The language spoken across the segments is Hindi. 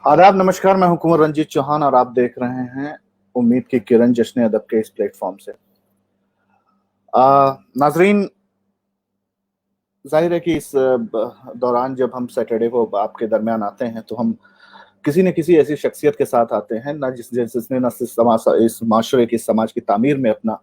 आदाब नमस्कार। मैं हूं कुंवर रंजीत चौहान और आप देख रहे हैं उम्मीद की किरण जश्न अदब के इस प्लेटफॉर्म से। नाजरीन, जाहिर है कि इस दौरान जब हम सैटरडे को आपके दरमियान आते हैं तो हम किसी न किसी ऐसी शख्सियत के साथ आते हैं ना जिसने न सिर्फ इस माशरे की समाज की तामीर में अपना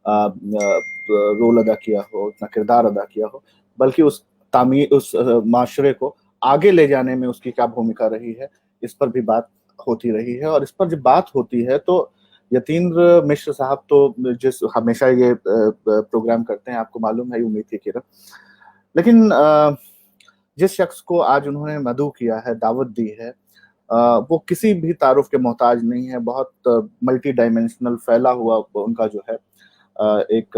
रोल अदा किया हो, अपना किरदार अदा किया हो, बल्कि उस माशरे को आगे ले जाने में उसकी क्या भूमिका रही है, इस पर भी बात होती रही है। और इस पर जब बात होती है तो यतीन्द्र मिश्र साहब तो जिस हमेशा ये प्रोग्राम करते हैं, आपको मालूम है, उम्मीद की किरण। लेकिन जिस शख्स को आज उन्होंने मदऊ किया है, दावत दी है, वो किसी भी तारुफ के मोहताज नहीं है। बहुत मल्टी डायमेंशनल फैला हुआ उनका जो है एक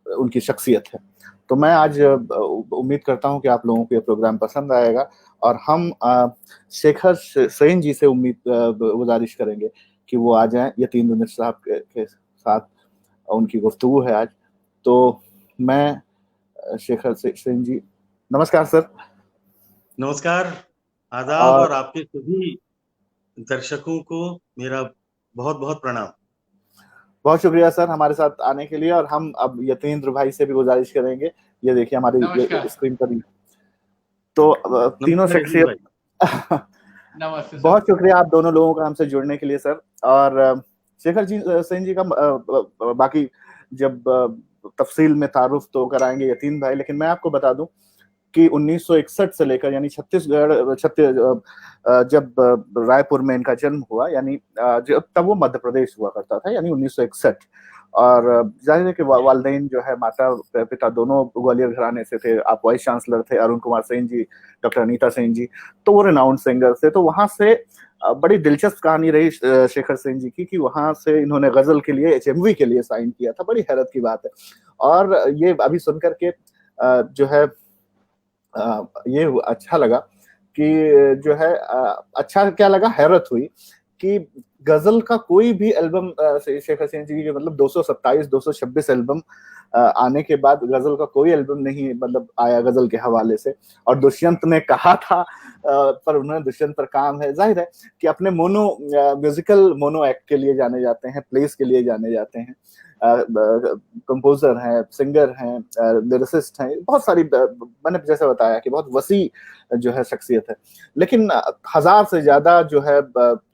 उनकी शख्सियत है। तो मैं आज उम्मीद करता हूं कि आप लोगों को ये प्रोग्राम पसंद आएगा और हम शेखर सेन जी से गुजारिश करेंगे कि वो आ जाएं। यतीन्द्र मिश्र साहब के साथ उनकी गुफ्तगू है आज। तो मैं शेखर सेन जी, नमस्कार सर। नमस्कार, आदाब और और आपके सभी दर्शकों को मेरा बहुत बहुत प्रणाम। बहुत शुक्रिया सर हमारे साथ आने के लिए। और हम अब यतीन्द्र भाई से भी गुजारिश करेंगे, ये देखिए हमारी नमस्कार। स्क्रीन पर ही। तो तीनों नमस्कार यतीन्द्र शख्सियत भाई। नमस्ते सर। बहुत शुक्रिया आप दोनों लोगों का हमसे जुड़ने के लिए सर। और शेखर जी सेन जी का बाकी जब तफसील में तारुफ तो कराएंगे यतीन भाई, लेकिन मैं आपको बता दूं कि 1961 से लेकर, यानी जब रायपुर में इनका जन्म हुआ, यानी जब तब वो मध्य प्रदेश हुआ करता था, यानी 1961। और जाहिर है कि वालदेन जो है, माता पिता दोनों ग्वालियर घराने से थे। आप वाइस चांसलर थे अरुण कुमार सेन जी, डॉक्टर अनीता सेन जी, तो वो रिनाउंड सिंगर थे। तो वहां से बड़ी दिलचस्प कहानी रही शेखर सेन जी की, कि वहां से इन्होंने गजल के लिए एचएमवी के लिए साइन किया था। बड़ी हैरत की बात है। और ये अभी सुनकर के जो है ये अच्छा लगा कि जो है अच्छा क्या लगा, हैरत हुई कि गजल का कोई भी एल्बम शेखर सेन जी की, मतलब 227 226 एल्बम आने के बाद गजल का कोई एल्बम नहीं मतलब आया गजल के हवाले से। और दुष्यंत ने कहा था, पर उन्होंने दुष्यंत पर काम है। जाहिर है कि अपने म्यूजिकल मोनो एक्ट के लिए जाने जाते हैं, प्लेस के लिए जाने जाते हैं, कंपोजर हैं, सिंगर हैं, लिरिसिस्ट हैं, बहुत सारी, मैंने जैसे बताया कि बहुत वसी जो है शख्सियत है। लेकिन हजार से ज्यादा जो है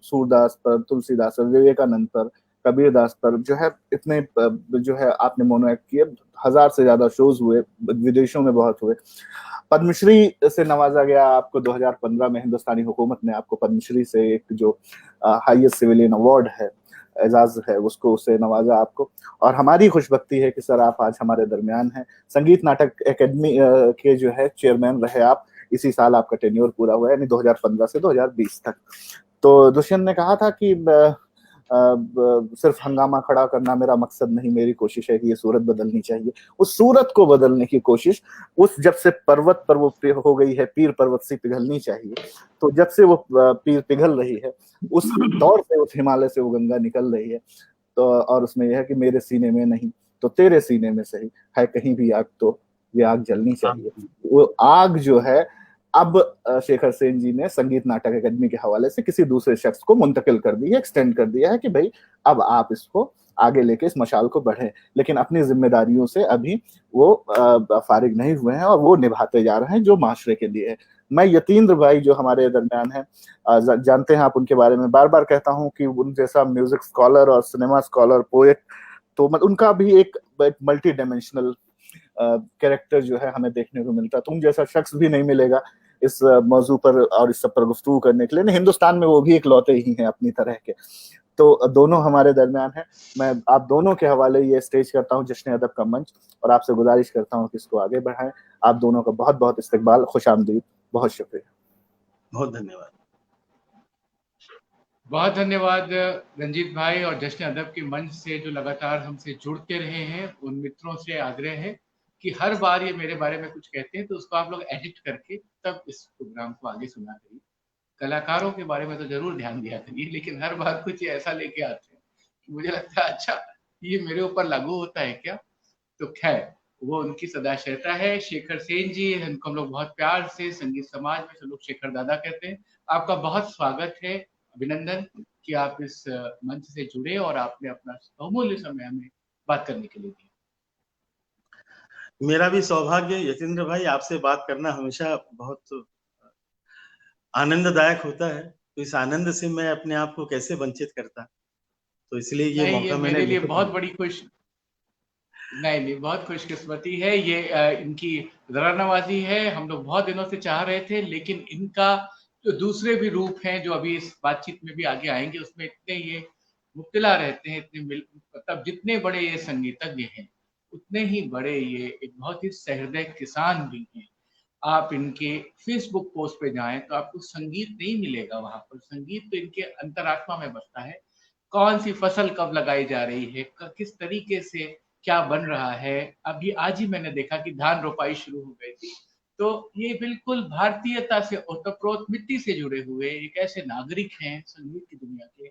सूरदास पर, तुलसीदास पर, विवेकानंद पर, कबीर दास पर जो है इतने जो है आपने मोनो एक्ट किए। हजार से ज्यादा शोज हुए, विदेशों में बहुत हुए। पद्मश्री से नवाजा गया आपको 2015 में। हिंदुस्तानी हुकूमत ने आपको पद्मश्री से, एक जो हाईएस्ट सिविलियन अवार्ड है, एजाज है, उसको उससे नवाजा आपको। और हमारी खुशबख्ती है कि सर आप आज हमारे दरमियान हैं। संगीत नाटक एकेडमी के जो है चेयरमैन रहे आप। इसी साल आपका टेन्योर पूरा हुआ है, यानी 2015 से 2020 तक। तो दुष्यंत ने कहा था कि सिर्फ हंगामा खड़ा करना मेरा मकसद नहीं, मेरी कोशिश है कि ये सूरत बदलनी चाहिए। उस सूरत को बदलने की कोशिश, उस जब से पर्वत पर वो हो गई है पीर, पर्वत से पिघलनी चाहिए। तो जब से वो पीर पिघल रही है, उस दौर से, उस हिमालय से वो गंगा निकल रही है। तो और उसमें यह है कि मेरे सीने में नहीं तो तेरे सीने में सही है कहीं भी आग, तो ये आग जलनी चाहिए। वो आग जो है, अब शेखर सेन जी ने संगीत नाटक अकेडमी के हवाले से किसी दूसरे शख्स को मुंतकिल कर दी है, एक्सटेंड कर दिया है कि भाई अब आप इसको आगे लेके इस मशाल को बढ़े। लेकिन अपनी जिम्मेदारियों से अभी वो फारिग नहीं हुए हैं और वो निभाते जा रहे हैं जो माशरे के लिए है। मैं यतीन्द्र भाई जो हमारे दरमियान है, जानते हैं आप उनके बारे में, बार बार कहता हूं कि उन जैसा म्यूजिक स्कॉलर और सिनेमा स्कॉलर, पोएट, तो उनका भी एक मल्टी डायमेंशनल कैरेक्टर जो है हमें देखने को मिलता है। तुम जैसा शख्स भी नहीं मिलेगा इस मौजू पर और इस सब पर गुफ्तगू करने के लिए। नहीं, हिंदुस्तान में वो भी एक लौते ही हैं अपनी तरह के। तो दोनों हमारे दरमियान है। मैं आप दोनों के हवाले ये स्टेज करता हूँ, जश्न अदब का मंच, और आपसे गुजारिश करता हूँ कि इसको आगे बढ़ाएं। आप दोनों का बहुत बहुत इस्तकबाल, खुश आमदीद, बहुत शुक्रिया। बहुत धन्यवाद। बहुत धन्यवाद रंजीत भाई। और जश्न अदब के मंच से जो लगातार हमसे जुड़ते रहे हैं, उन मित्रों से आग्रह है कि हर बार ये मेरे बारे में कुछ कहते हैं तो उसको आप लोग एडिट करके तब इस प्रोग्राम को आगे सुना करिए। कलाकारों के बारे में तो जरूर ध्यान दिया करिए, लेकिन हर बार कुछ ऐसा लेके आते हैं कि मुझे लगता है अच्छा ये मेरे ऊपर लागू होता है क्या। तो खैर, वो उनकी सदाशयता है। शेखर सेन जी, इनको हम लोग बहुत प्यार से संगीत समाज में सब लोग शेखर दादा कहते हैं। आपका बहुत स्वागत है, अभिनंदन कि आप इस मंच से जुड़े और आपने अपना बहुमूल्य समय हमें बात करने के लिए दिया। मेरा भी सौभाग्य यतीन्द्र भाई, आपसे बात करना हमेशा बहुत आनंददायक होता है। तो इस आनंद से मैं अपने आप को कैसे वंचित करता, तो इसलिए ये नहीं, ये मौका मैंने मेरे लिए लिया। बहुत बड़ी नहीं, बहुत खुशकिस्मती है ये। इनकी ज़रा नवाज़ी है। हम लोग बहुत दिनों से चाह रहे थे, लेकिन इनका जो दूसरे भी रूप हैं जो अभी इस बातचीत में भी आगे आएंगे, उसमें इतने ये मुब्तला रहते हैं, मतलब जितने बड़े ये संगीतज्ञ हैं, उतने ही बड़े ये एक बहुत ही सहृदय किसान भी हैं। आप इनके फेसबुक पोस्ट पे जाएं तो आपको संगीत नहीं मिलेगा वहां पर। संगीत तो इनके अंतरात्मा में बसता है। कौन सी फसल कब लगाई जा रही है, किस तरीके से क्या बन रहा है। अभी आज ही मैंने देखा कि धान रोपाई शुरू हो गई थी। तो ये बिल्कुल भारतीयता से ओतप्रोत मिट्टी से जुड़े हुए एक ऐसे नागरिक हैं संगीत की दुनिया के,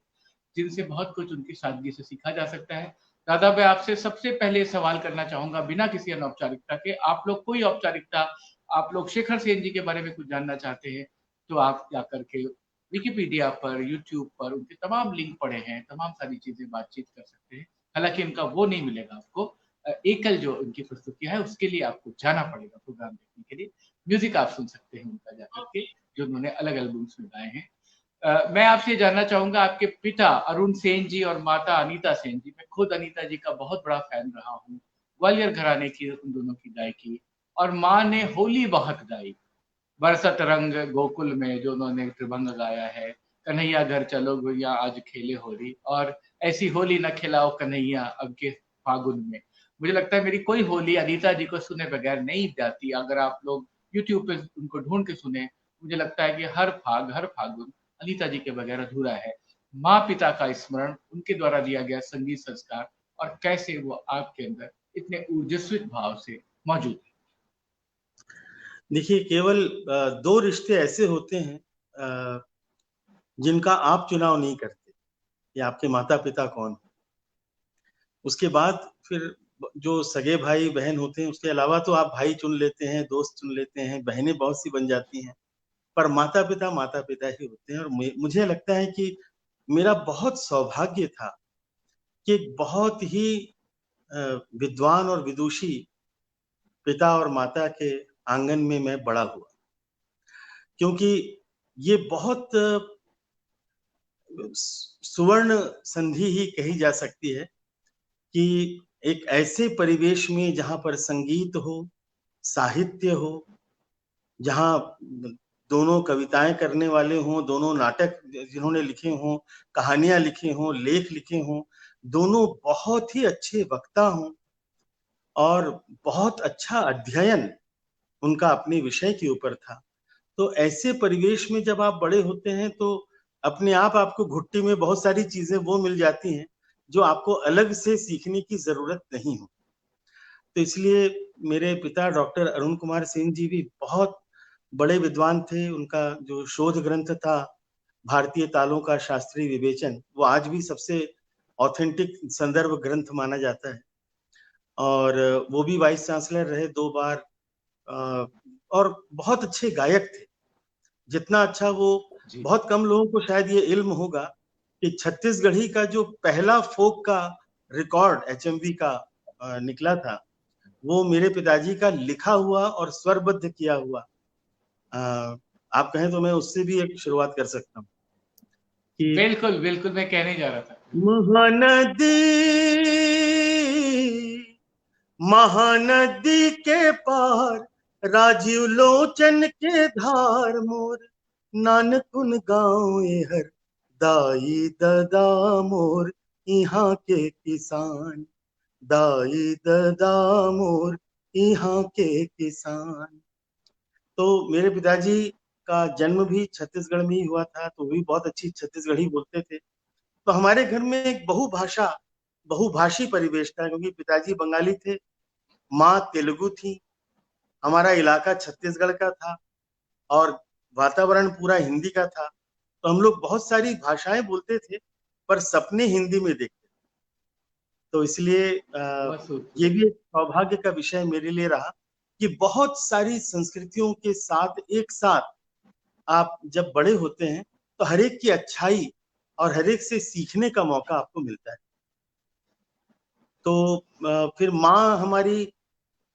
जिनसे बहुत कुछ उनकी सादगी से सीखा जा सकता है। दादा, मैं आपसे सबसे पहले सवाल करना चाहूंगा बिना किसी अनौपचारिकता के। आप लोग कोई औपचारिकता, आप लोग शेखर सेन जी के बारे में कुछ जानना चाहते हैं तो आप जा करके विकिपीडिया पर, यूट्यूब पर उनके तमाम लिंक पड़े हैं, तमाम सारी चीजें बातचीत कर सकते हैं। हालांकि इनका वो नहीं मिलेगा आपको, एकल जो इनकी प्रस्तुतियां है उसके लिए आपको जाना पड़ेगा प्रोग्राम देखने के लिए। म्यूजिक आप सुन सकते हैं उनका जाकर के, जो उन्होंने अलग एल्बम्स में गाए हैं। मैं आपसे जानना चाहूंगा, आपके पिता अरुण सेन जी और माता अनीता सेन जी, मैं खुद अनीता जी का बहुत बड़ा फैन रहा हूँ। ग्वालियर घराने की उन दोनों की गायकी, और माँ ने होली बहुत गाई। बरसत रंग गोकुल में जो उन्होंने त्रिभंग गाया है, कन्हैया घर चलो गुड़िया आज खेले होली, और ऐसी होली न खिलाओ कन्हैया अब के फागुन में। मुझे लगता है मेरी कोई होली अनीता जी को सुने बगैर नहीं जाती। अगर आप लोग यूट्यूब पे उनको ढूंढ के सुने, मुझे लगता है कि हर फागुन अनीता जी के बगैर अधूरा है। माँ पिता का स्मरण, उनके द्वारा दिया गया संगीत संस्कार, और कैसे वो आपके अंदर इतने ऊर्जस्वित भाव से मौजूद है। देखिए, केवल दो रिश्ते ऐसे होते हैं जिनका आप चुनाव नहीं करते, या आपके माता पिता कौन। उसके बाद फिर जो सगे भाई बहन होते हैं, उसके अलावा तो आप भाई चुन लेते हैं, दोस्त चुन लेते हैं, बहनें बहुत सी बन जाती हैं, पर माता पिता ही होते हैं। और मुझे लगता है कि मेरा बहुत सौभाग्य था कि एक बहुत ही विद्वान और विदुषी पिता और माता के आंगन में मैं बड़ा हुआ। क्योंकि ये बहुत सुवर्ण संधि ही कही जा सकती है कि एक ऐसे परिवेश में जहां पर संगीत हो, साहित्य हो, जहां दोनों कविताएं करने वाले हों, दोनों नाटक जिन्होंने लिखे हों, कहानियां लिखे हों, लेख लिखे हों, दोनों बहुत ही अच्छे वक्ता हों, और बहुत अच्छा अध्ययन उनका अपने विषय के ऊपर था। तो ऐसे परिवेश में जब आप बड़े होते हैं तो अपने आप आपको घुट्टी में बहुत सारी चीजें वो मिल जाती हैं जो आपको अलग से सीखने की जरूरत नहीं हो। तो इसलिए मेरे पिता डॉक्टर अरुण कुमार सेन जी भी बहुत बड़े विद्वान थे। उनका जो शोध ग्रंथ था भारतीय तालों का शास्त्रीय विवेचन, वो आज भी सबसे ऑथेंटिक संदर्भ ग्रंथ माना जाता है। और वो भी वाइस चांसलर रहे 2 बार, और बहुत अच्छे गायक थे। जितना अच्छा वो, बहुत कम लोगों को शायद ये इल्म होगा कि छत्तीसगढ़ी का जो पहला फोक का रिकॉर्ड एचएमवी का निकला था, वो मेरे पिताजी का लिखा हुआ और स्वरबद्ध किया हुआ। आप कहें तो मैं उससे भी एक शुरुआत कर सकता हूँ कि बिल्कुल बिल्कुल, मैं कहने जा रहा था। महानदी महानदी के पार राजीव लोचन के धार मोर, नानकुन गाँव हर दाई ददा मोर, यहाँ के किसान दाई ददा मोर, यहाँ के किसान। तो मेरे पिताजी का जन्म भी छत्तीसगढ़ में ही हुआ था, तो भी बहुत अच्छी छत्तीसगढ़ी बोलते थे। तो हमारे घर में एक बहुभाषी परिवेश था, क्योंकि पिताजी बंगाली थे, माँ तेलुगु थी, हमारा इलाका छत्तीसगढ़ का था, और वातावरण पूरा हिंदी का था। तो हम लोग बहुत सारी भाषाएं बोलते थे, पर सपने हिंदी में देखते। तो इसलिए ये भी एक सौभाग्य का विषय मेरे लिए रहा कि बहुत सारी संस्कृतियों के साथ एक साथ आप जब बड़े होते हैं तो हर एक की अच्छाई और हर एक से सीखने का मौका आपको मिलता है। तो फिर माँ हमारी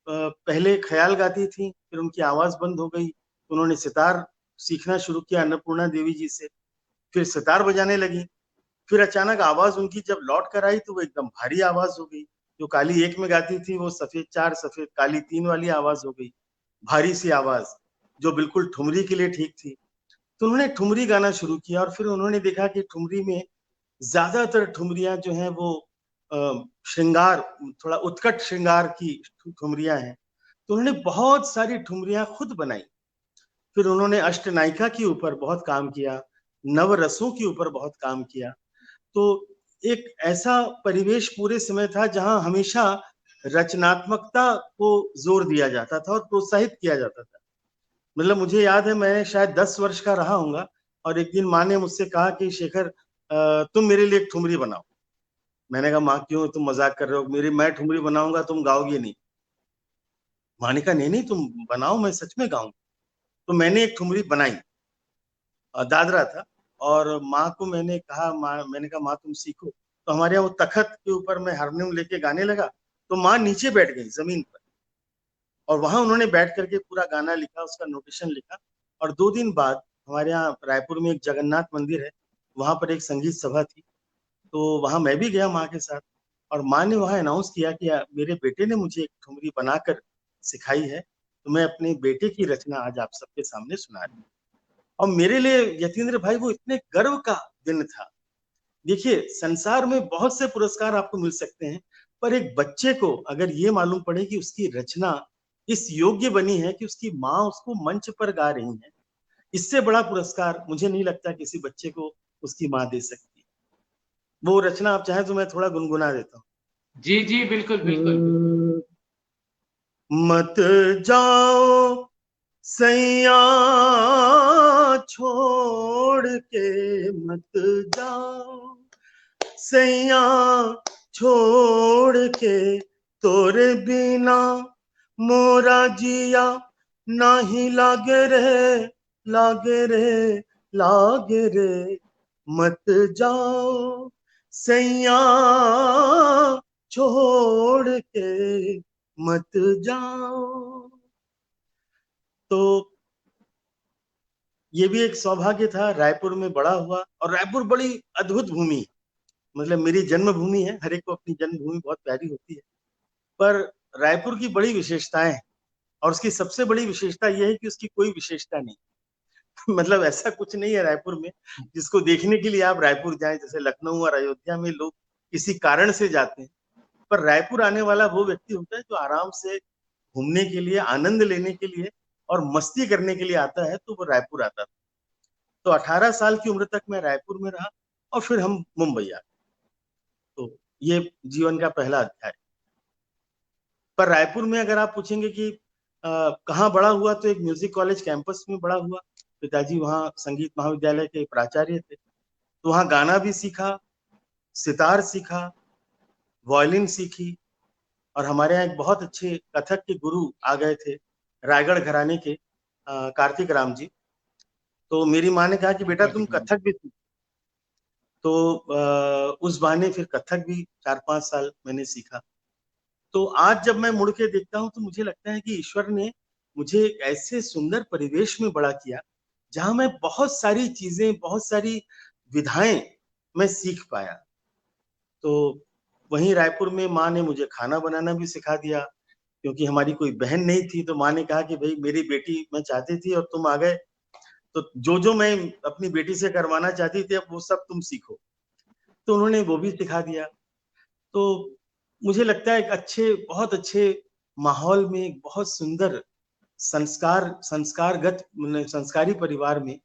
पहले ख्याल गाती थी, फिर उनकी आवाज बंद हो गई, उन्होंने सितार सीखना शुरू किया अन्नपूर्णा देवी जी से, फिर सितार बजाने लगी। फिर अचानक आवाज उनकी जब लौट कर आई तो वो एकदम भारी आवाज हो गई। जो काली एक में गाती थी वो सफेद 4 सफेद काली 3 वाली आवाज हो गई, भारी सी आवाज जो बिल्कुल ठुमरी के लिए ठीक थी। तो उन्होंने ठुमरी गाना शुरू किया और फिर उन्होंने देखा कि ठुमरी में ज्यादातर ठुमरियां जो हैं वो श्रृंगार, थोड़ा उत्कट श्रृंगार की ठुमरियां हैं। तो उन्होंने बहुत सारी ठुमरियां खुद बनाई। फिर उन्होंने अष्टनायिका के ऊपर बहुत काम किया, नवरसों के ऊपर बहुत काम किया। तो एक ऐसा परिवेश पूरे समय था जहां हमेशा रचनात्मकता को जोर दिया जाता था और प्रोत्साहित किया जाता था। मतलब मुझे याद है मैं शायद 10 वर्ष का रहा हूंगा और एक दिन माँ ने मुझसे कहा कि शेखर तुम मेरे लिए एक ठुमरी बनाओ। मैंने कहा माँ क्यों, तुम मजाक कर रहे हो, मैं ठुमरी बनाऊंगा तुम गाओगे नहीं। माँ ने कहा नहीं नहीं तुम बनाओ, मैं सच में गाऊंगा। तो मैंने एक ठुमरी बनाई, दादरा था, और माँ को मैंने कहा माँ तुम सीखो। तो हमारे यहाँ वो तखत के ऊपर मैं हारमोनियम लेके गाने लगा, तो माँ नीचे बैठ गई जमीन पर और वहां उन्होंने बैठ करके पूरा गाना लिखा, उसका नोटेशन लिखा। और 2 दिन बाद हमारे यहाँ रायपुर में एक जगन्नाथ मंदिर है, वहां पर एक संगीत सभा थी। तो वहां मैं भी गया माँ के साथ और माँ ने वहां अनाउंस किया कि मेरे बेटे ने मुझे एक ठुमरी बनाकर सिखाई है, तो मैं अपने बेटे की रचना आज आप सबके सामने सुना रही हूँ। और मेरे लिए यतीन्द्र भाई वो इतने गर्व का दिन था। देखिए संसार में बहुत से पुरस्कार आपको मिल सकते हैं, पर एक बच्चे को अगर ये मालूम पड़े कि उसकी रचना इस योग्य बनी है कि उसकी माँ उसको मंच पर गा रही है, इससे बड़ा पुरस्कार मुझे नहीं लगता किसी बच्चे को उसकी माँ दे सकती। वो रचना आप चाहें तो मैं थोड़ा गुनगुना देता हूँ। जी जी बिल्कुल बिल्कुल। मत जाओ सैया छोड़ के, मत जाओ सैया छोड़ के, तोरे बिना मोरा जिया नाही लागे रे, लागे रे, लागे रे। मत जाओ सैया छोड़ के, मत जाओ। तो ये भी एक सौभाग्य था, रायपुर में बड़ा हुआ और रायपुर बड़ी अद्भुत भूमि, मतलब मेरी जन्मभूमि है, हर एक को अपनी जन्मभूमि बहुत प्यारी होती है, पर रायपुर की बड़ी विशेषताएं हैं और उसकी सबसे बड़ी विशेषता यह है कि उसकी कोई विशेषता नहीं। मतलब ऐसा कुछ नहीं है रायपुर में जिसको देखने के लिए आप रायपुर जाएं। जैसे लखनऊ और अयोध्या में लोग किसी कारण से जाते हैं, पर रायपुर आने वाला वो व्यक्ति होता है जो आराम से घूमने के लिए, आनंद लेने के लिए और मस्ती करने के लिए आता है, तो वो रायपुर आता था। तो 18 साल की उम्र तक मैं रायपुर में रहा और फिर हम मुंबई आ गए। तो ये जीवन का पहला अध्याय। पर रायपुर में अगर आप पूछेंगे कि कहाँ बड़ा हुआ, तो एक म्यूजिक कॉलेज कैंपस में बड़ा हुआ। पिताजी वहाँ संगीत महाविद्यालय के प्राचार्य थे, तो वहाँ गाना भी सीखा, सितार सीखा, वायलिन सीखी। और हमारे यहाँ एक बहुत अच्छे कथक के गुरु आ गए थे, रायगढ़ घराने के कार्तिक राम जी। तो मेरी माँ ने कहा कि बेटा तुम कथक भी सीखो। तो उस बहाने फिर कथक भी 4-5 साल मैंने सीखा। तो आज जब मैं मुड़ के देखता हूँ तो मुझे लगता है कि ईश्वर ने मुझे एक ऐसे सुंदर परिवेश में बड़ा किया जहां मैं बहुत सारी चीजें, बहुत सारी विधाएं मैं सीख पाया। तो वहीं रायपुर में माँ ने मुझे खाना बनाना भी सिखा दिया, क्योंकि हमारी कोई बहन नहीं थी। तो माँ ने कहा कि भाई मेरी बेटी मैं चाहती थी और तुम आ गए, तो जो जो मैं अपनी बेटी से करवाना चाहती थी अब वो सब तुम सीखो। तो उन्होंने वो भी सिखा दिया। तो मुझे लगता है एक अच्छे, बहुत अच्छे माहौल में, एक बहुत सुंदर संस्कारगत, संस्कारी परिवार में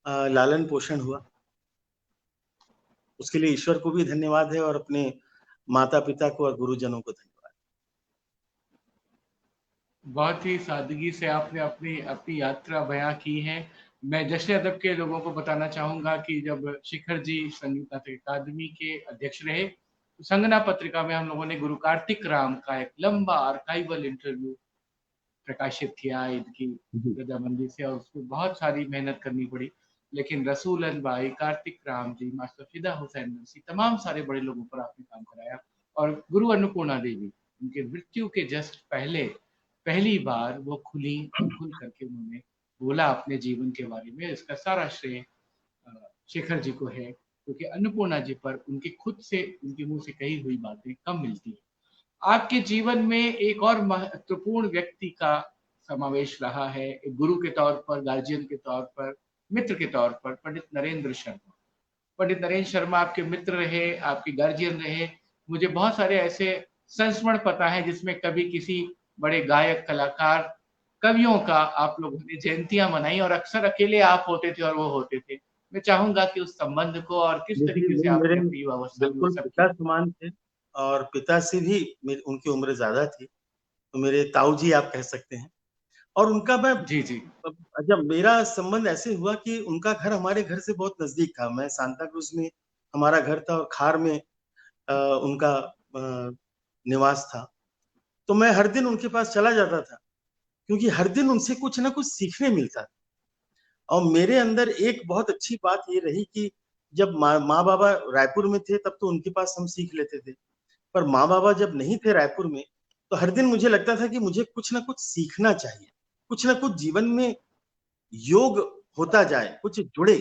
लालन पोषण हुआ। उसके लिए ईश्वर को भी धन्यवाद है और अपने माता पिता को और गुरुजनों को धन्यवाद। बहुत ही सादगी से आपने अपनी अपनी यात्रा बयां की है। मैं जश्न अदब के लोगों को बताना चाहूंगा कि जब शिखर जी संगीत नाटक अकादमी के अध्यक्ष रहे, संगना पत्रिका में हम लोगों ने गुरु कार्तिक राम का एक लंबा आर्काइवल इंटरव्यू प्रकाशित किया ईद की रजामंदी से, और उसको बहुत सारी मेहनत करनी पड़ी। लेकिन रसूलन भाई, कार्तिक राम जी, मास्टर फिदा हुसैन नरसी, तमाम सारे बड़े लोगों पर आपने काम कराया। और गुरु अन्नपूर्णा देवी, उनके मृत्यु के जस्ट पहले पहली बार वो खुली और खुल करके उन्होंने बोला अपने जीवन के बारे में। इसका सारा श्रेय शेखर जी को है, क्योंकि अन्नपूर्णा जी पर उनके खुद से, उनके मुंह से कही हुई बातें कम मिलती है। आपके जीवन में एक और महत्वपूर्ण व्यक्ति का समावेश रहा है, एक गुरु के तौर पर, गार्जियन के तौर पर, मित्र के तौर पर, पंडित नरेंद्र शर्मा। पंडित नरेंद्र शर्मा आपके मित्र रहे, आपके गार्जियन रहे। मुझे बहुत सारे ऐसे संस्मरण पता है जिसमें कभी किसी बड़े गायक, कलाकार, कवियों का आप लोगों ने जयंतियां मनाई और अक्सर अकेले आप होते थे और वो होते थे। मैं चाहूंगा कि उस संबंध को और किस देखिए, तरीके से वो आपने मेरे अपनी युवावस्था में वो बिल्कुल सब पिता किया। समान थे, और पिता से भी उनकी उम्र ज्यादा थी, तो मेरे ताऊ जी आप कह सकते हैं। और उनका मैं जी जी। जब मेरा संबंध ऐसे हुआ कि उनका घर हमारे घर से बहुत नजदीक था। मैं सांता क्रूज में हमारा घर था और खार में उनका निवास था। तो मैं हर दिन उनके पास चला जाता था, क्योंकि हर दिन उनसे कुछ ना कुछ सीखने मिलता था। और मेरे अंदर एक बहुत अच्छी बात ये रही कि जब माँ बाबा रायपुर में थे तब तो उनके पास हम सीख लेते थे, पर माँ बाबा जब नहीं थे रायपुर में, तो हर दिन मुझे लगता था कि मुझे कुछ ना कुछ सीखना चाहिए, कुछ ना कुछ जीवन में योग होता जाए, कुछ जुड़े,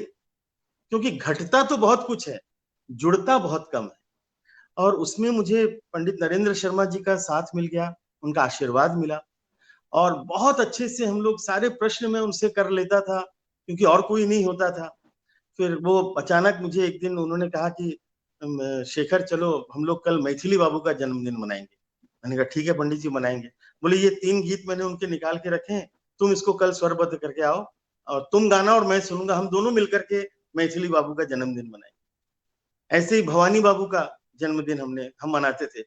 क्योंकि घटता तो बहुत कुछ है, जुड़ता बहुत कम है। और उसमें मुझे पंडित नरेंद्र शर्मा जी का साथ मिल गया, उनका आशीर्वाद मिला, और बहुत अच्छे से हम लोग सारे प्रश्न मैं उनसे कर लेता था, क्योंकि और कोई नहीं होता था। फिर वो अचानक मुझे एक दिन उन्होंने कहा कि शेखर चलो हम लोग कल मैथिली बाबू का जन्मदिन मनाएंगे। मैंने कहा ठीक है पंडित जी, मनाएंगे। बोले ये 3 गीत मैंने उनके निकाल के रखे हैं, तुम इसको कल स्वरबद्ध करके आओ, और तुम गाना और मैं सुनूंगा, हम दोनों मिलकर के मैथिली बाबू का जन्मदिन मनाएंगे। ऐसे ही भवानी बाबू का जन्मदिन हम मनाते थे।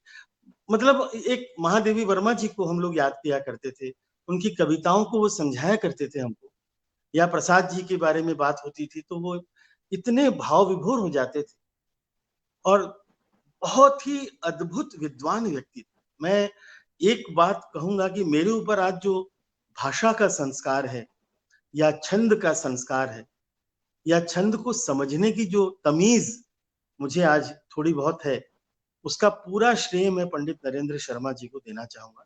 मतलब एक महादेवी वर्मा जी को हम लोग याद किया करते थे, उनकी कविताओं को वो समझाया करते थे हमको, या प्रसाद जी के बारे में बात होती थी तो वो इतने भाव विभोर हो जाते थे, और बहुत ही अद्भुत विद्वान व्यक्ति थे। मैं एक बात कहूंगा कि मेरे ऊपर आज जो भाषा का संस्कार है, या छंद का संस्कार है, या छंद को समझने की जो तमीज मुझे आज थोड़ी बहुत है, उसका पूरा श्रेय मैं पंडित नरेंद्र शर्मा जी को देना चाहूंगा।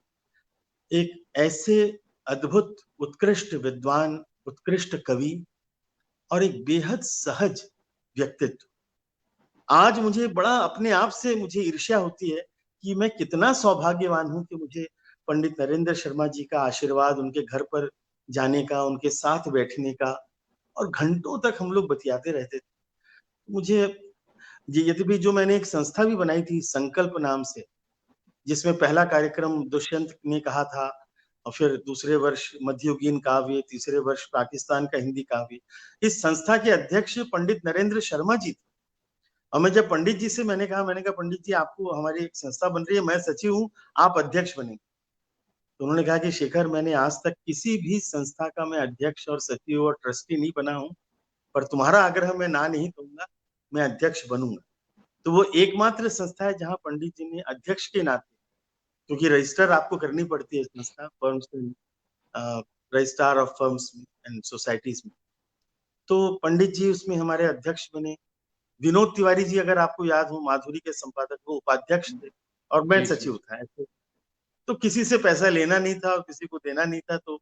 एक ऐसे अद्भुत, उत्कृष्ट विद्वान, उत्कृष्ट कवि, और एक बेहद सहज व्यक्तित्व। आज मुझे बड़ा अपने आप से मुझे ईर्ष्या होती है कि मैं कितना सौभाग्यवान हूं कि मुझे पंडित नरेंद्र शर्मा जी का आशीर्वाद, उनके घर पर जाने का, उनके साथ बैठने का, और घंटों तक हम लोग बतियाते रहते थे। मुझे यदि भी जो मैंने एक संस्था भी बनाई थी संकल्प नाम से, जिसमें पहला कार्यक्रम दुष्यंत ने कहा था, और फिर दूसरे वर्ष मध्ययुगीन काव्य, तीसरे वर्ष पाकिस्तान का हिंदी काव्य। इस संस्था के अध्यक्ष पंडित नरेंद्र शर्मा जी थे। और मैं जब पंडित जी से मैंने कहा पंडित जी आपको हमारी एक संस्था बन रही है, मैं सचिव हूँ, आप अध्यक्ष बनेंगे। तो उन्होंने कहा कि शेखर, मैंने आज तक किसी भी संस्था का मैं अध्यक्ष और सचिव और ट्रस्टी नहीं बना हूँ, पर तुम्हारा आग्रह मैं ना नहीं कहूंगा, मैं अध्यक्ष बनूंगा। तो वो एकमात्र संस्था है जहाँ पंडित जी ने अध्यक्ष के नाते, क्योंकि रजिस्टर आपको करनी पड़ती है संस्था, फर्म्स में, registrar of firms and societies में, तो पंडित जी उसमें हमारे अध्यक्ष बने। विनोद तिवारी जी, अगर आपको याद हो, माधुरी के संपादक, वो उपाध्यक्ष थे और मैं जी सचिव जी। था। ऐसे तो किसी से पैसा लेना नहीं था और किसी को देना नहीं था, तो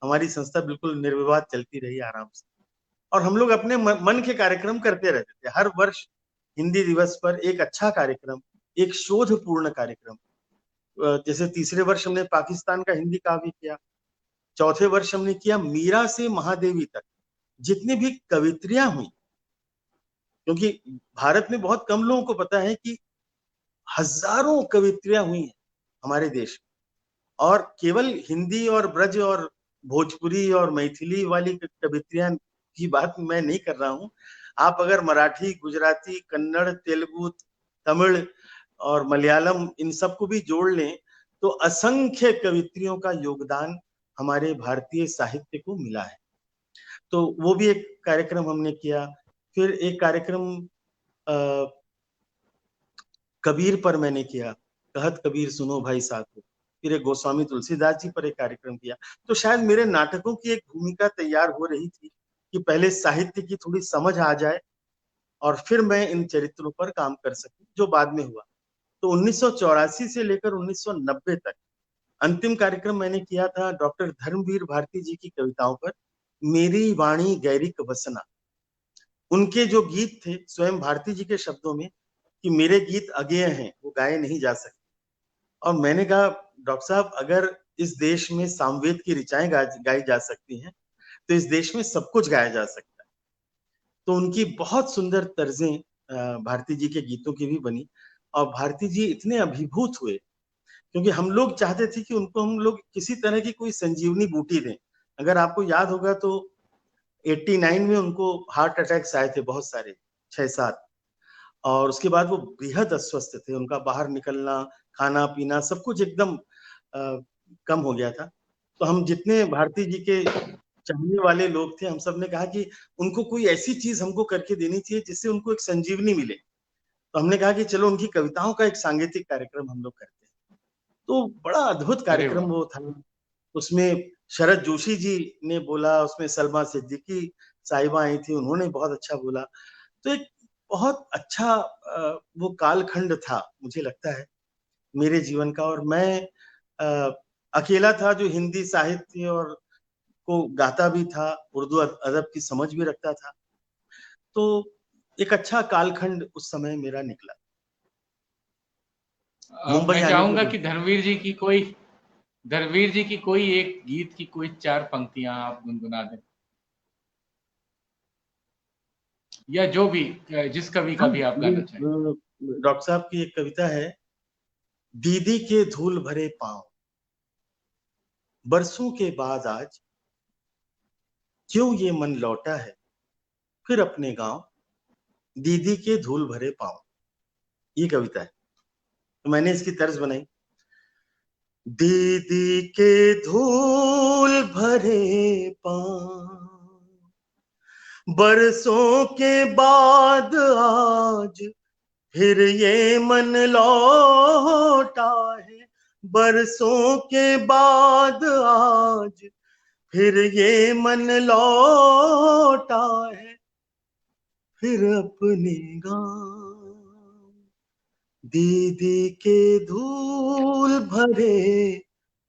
हमारी संस्था बिल्कुल निर्विवाद चलती रही आराम से। और हम लोग अपने मन के कार्यक्रम करते रहते थे। हर वर्ष हिंदी दिवस पर एक अच्छा कार्यक्रम, एक शोधपूर्ण कार्यक्रम, जैसे तीसरे वर्ष हमने पाकिस्तान का हिंदी काव्य किया, चौथे वर्ष हमने किया मीरा से महादेवी तक जितनी भी कवित्रियां हुई, क्योंकि भारत में बहुत कम लोगों को पता है कि हजारों कवित्रियां हुई हैं हमारे देश में। और केवल हिंदी और ब्रज और भोजपुरी और मैथिली वाली कवित्रियां की बात मैं नहीं कर रहा हूं। आप अगर मराठी, गुजराती, कन्नड़, तेलुगु, तमिल और मलयालम इन सबको भी जोड़ लें तो असंख्य कवित्रियों का योगदान हमारे भारतीय साहित्य को मिला है। तो वो भी एक कार्यक्रम हमने किया। फिर एक कार्यक्रम कबीर पर मैंने किया, कहत कबीर सुनो भाई साथों, फिर एक गोस्वामी तुलसीदास जी पर एक कार्यक्रम किया। तो शायद मेरे नाटकों की एक भूमिका तैयार हो रही थी कि पहले साहित्य की थोड़ी समझ आ जाए और फिर मैं इन चरित्रों पर काम कर सकूं, जो बाद में हुआ। तो 1984 से लेकर 1990 तक अंतिम कार्यक्रम मैंने किया था डॉक्टर धर्मवीर भारती जी की कविताओं पर, मेरी वाणी गैरिक वसना। उनके जो गीत थे स्वयं भारती जी के शब्दों में कि मेरे गीत अगेय हैं, वो गाए नहीं जा सकते। और मैंने कहा डॉक्टर साहब, अगर इस देश में सामवेद की ऋचाएं गाई जा सकती हैं तो इस देश में सब कुछ गाया जा सकता है। तो उनकी बहुत सुंदर तर्जें भारती जी के गीतों की भी बनी और भारती जी इतने अभिभूत हुए क्योंकि हम लोग चाहते थे कि उनको हम लोग किसी तरह की कोई संजीवनी बूटी दें। अगर आपको याद होगा तो 89 में उनको हार्ट अटैक्स आए थे बहुत सारे, 6-7, और उसके बाद वो बेहद अस्वस्थ थे। उनका बाहर निकलना, खाना पीना सब कुछ एकदम कम हो गया था। तो हम जितने भारती जी के चाहने वाले लोग थे, हम सब ने कहा कि उनको कोई ऐसी चीज हमको करके देनी चाहिए जिससे उनको एक संजीवनी मिले। तो हमने कहा कि चलो उनकी कविताओं का एक सांगीतिक कार्यक्रम हम लोग करते हैं। तो बड़ा अद्भुत अरे कार्यक्रम वाह! वो था। उसमें शरद जोशी जी ने बोला, उसमें सलमा सिद्दीकी साहिबा आई थी, उन्होंने बहुत अच्छा बोला। तो एक बहुत अच्छा वो कालखंड था मुझे लगता है मेरे जीवन का। और मैं अकेला था जो हिंदी साहित्य और को गाता भी था, उर्दू अदब की समझ भी रखता था। तो एक अच्छा कालखंड उस समय मेरा निकला। मुंबई मैं आने चाहूंगा के कि धर्मवीर जी की कोई एक गीत की कोई 4 पंक्तियां आप गुनगुना दें, या जो भी जिस कवि का भी आप गाना चाहें। डॉक्टर साहब की एक कविता है, दीदी के धूल भरे पांव, बरसों के बाद आज क्यों ये मन लौटा है फिर अपने गांव, दीदी के धूल भरे पांव। ये कविता है। तो मैंने इसकी तर्ज बनाई, दीदी के धूल भरे पांव, बरसों के बाद आज फिर ये मन लौटा है, बरसों के बाद आज फिर ये मन लौटा है, फिर अपने गांव, दीदी के धूल भरे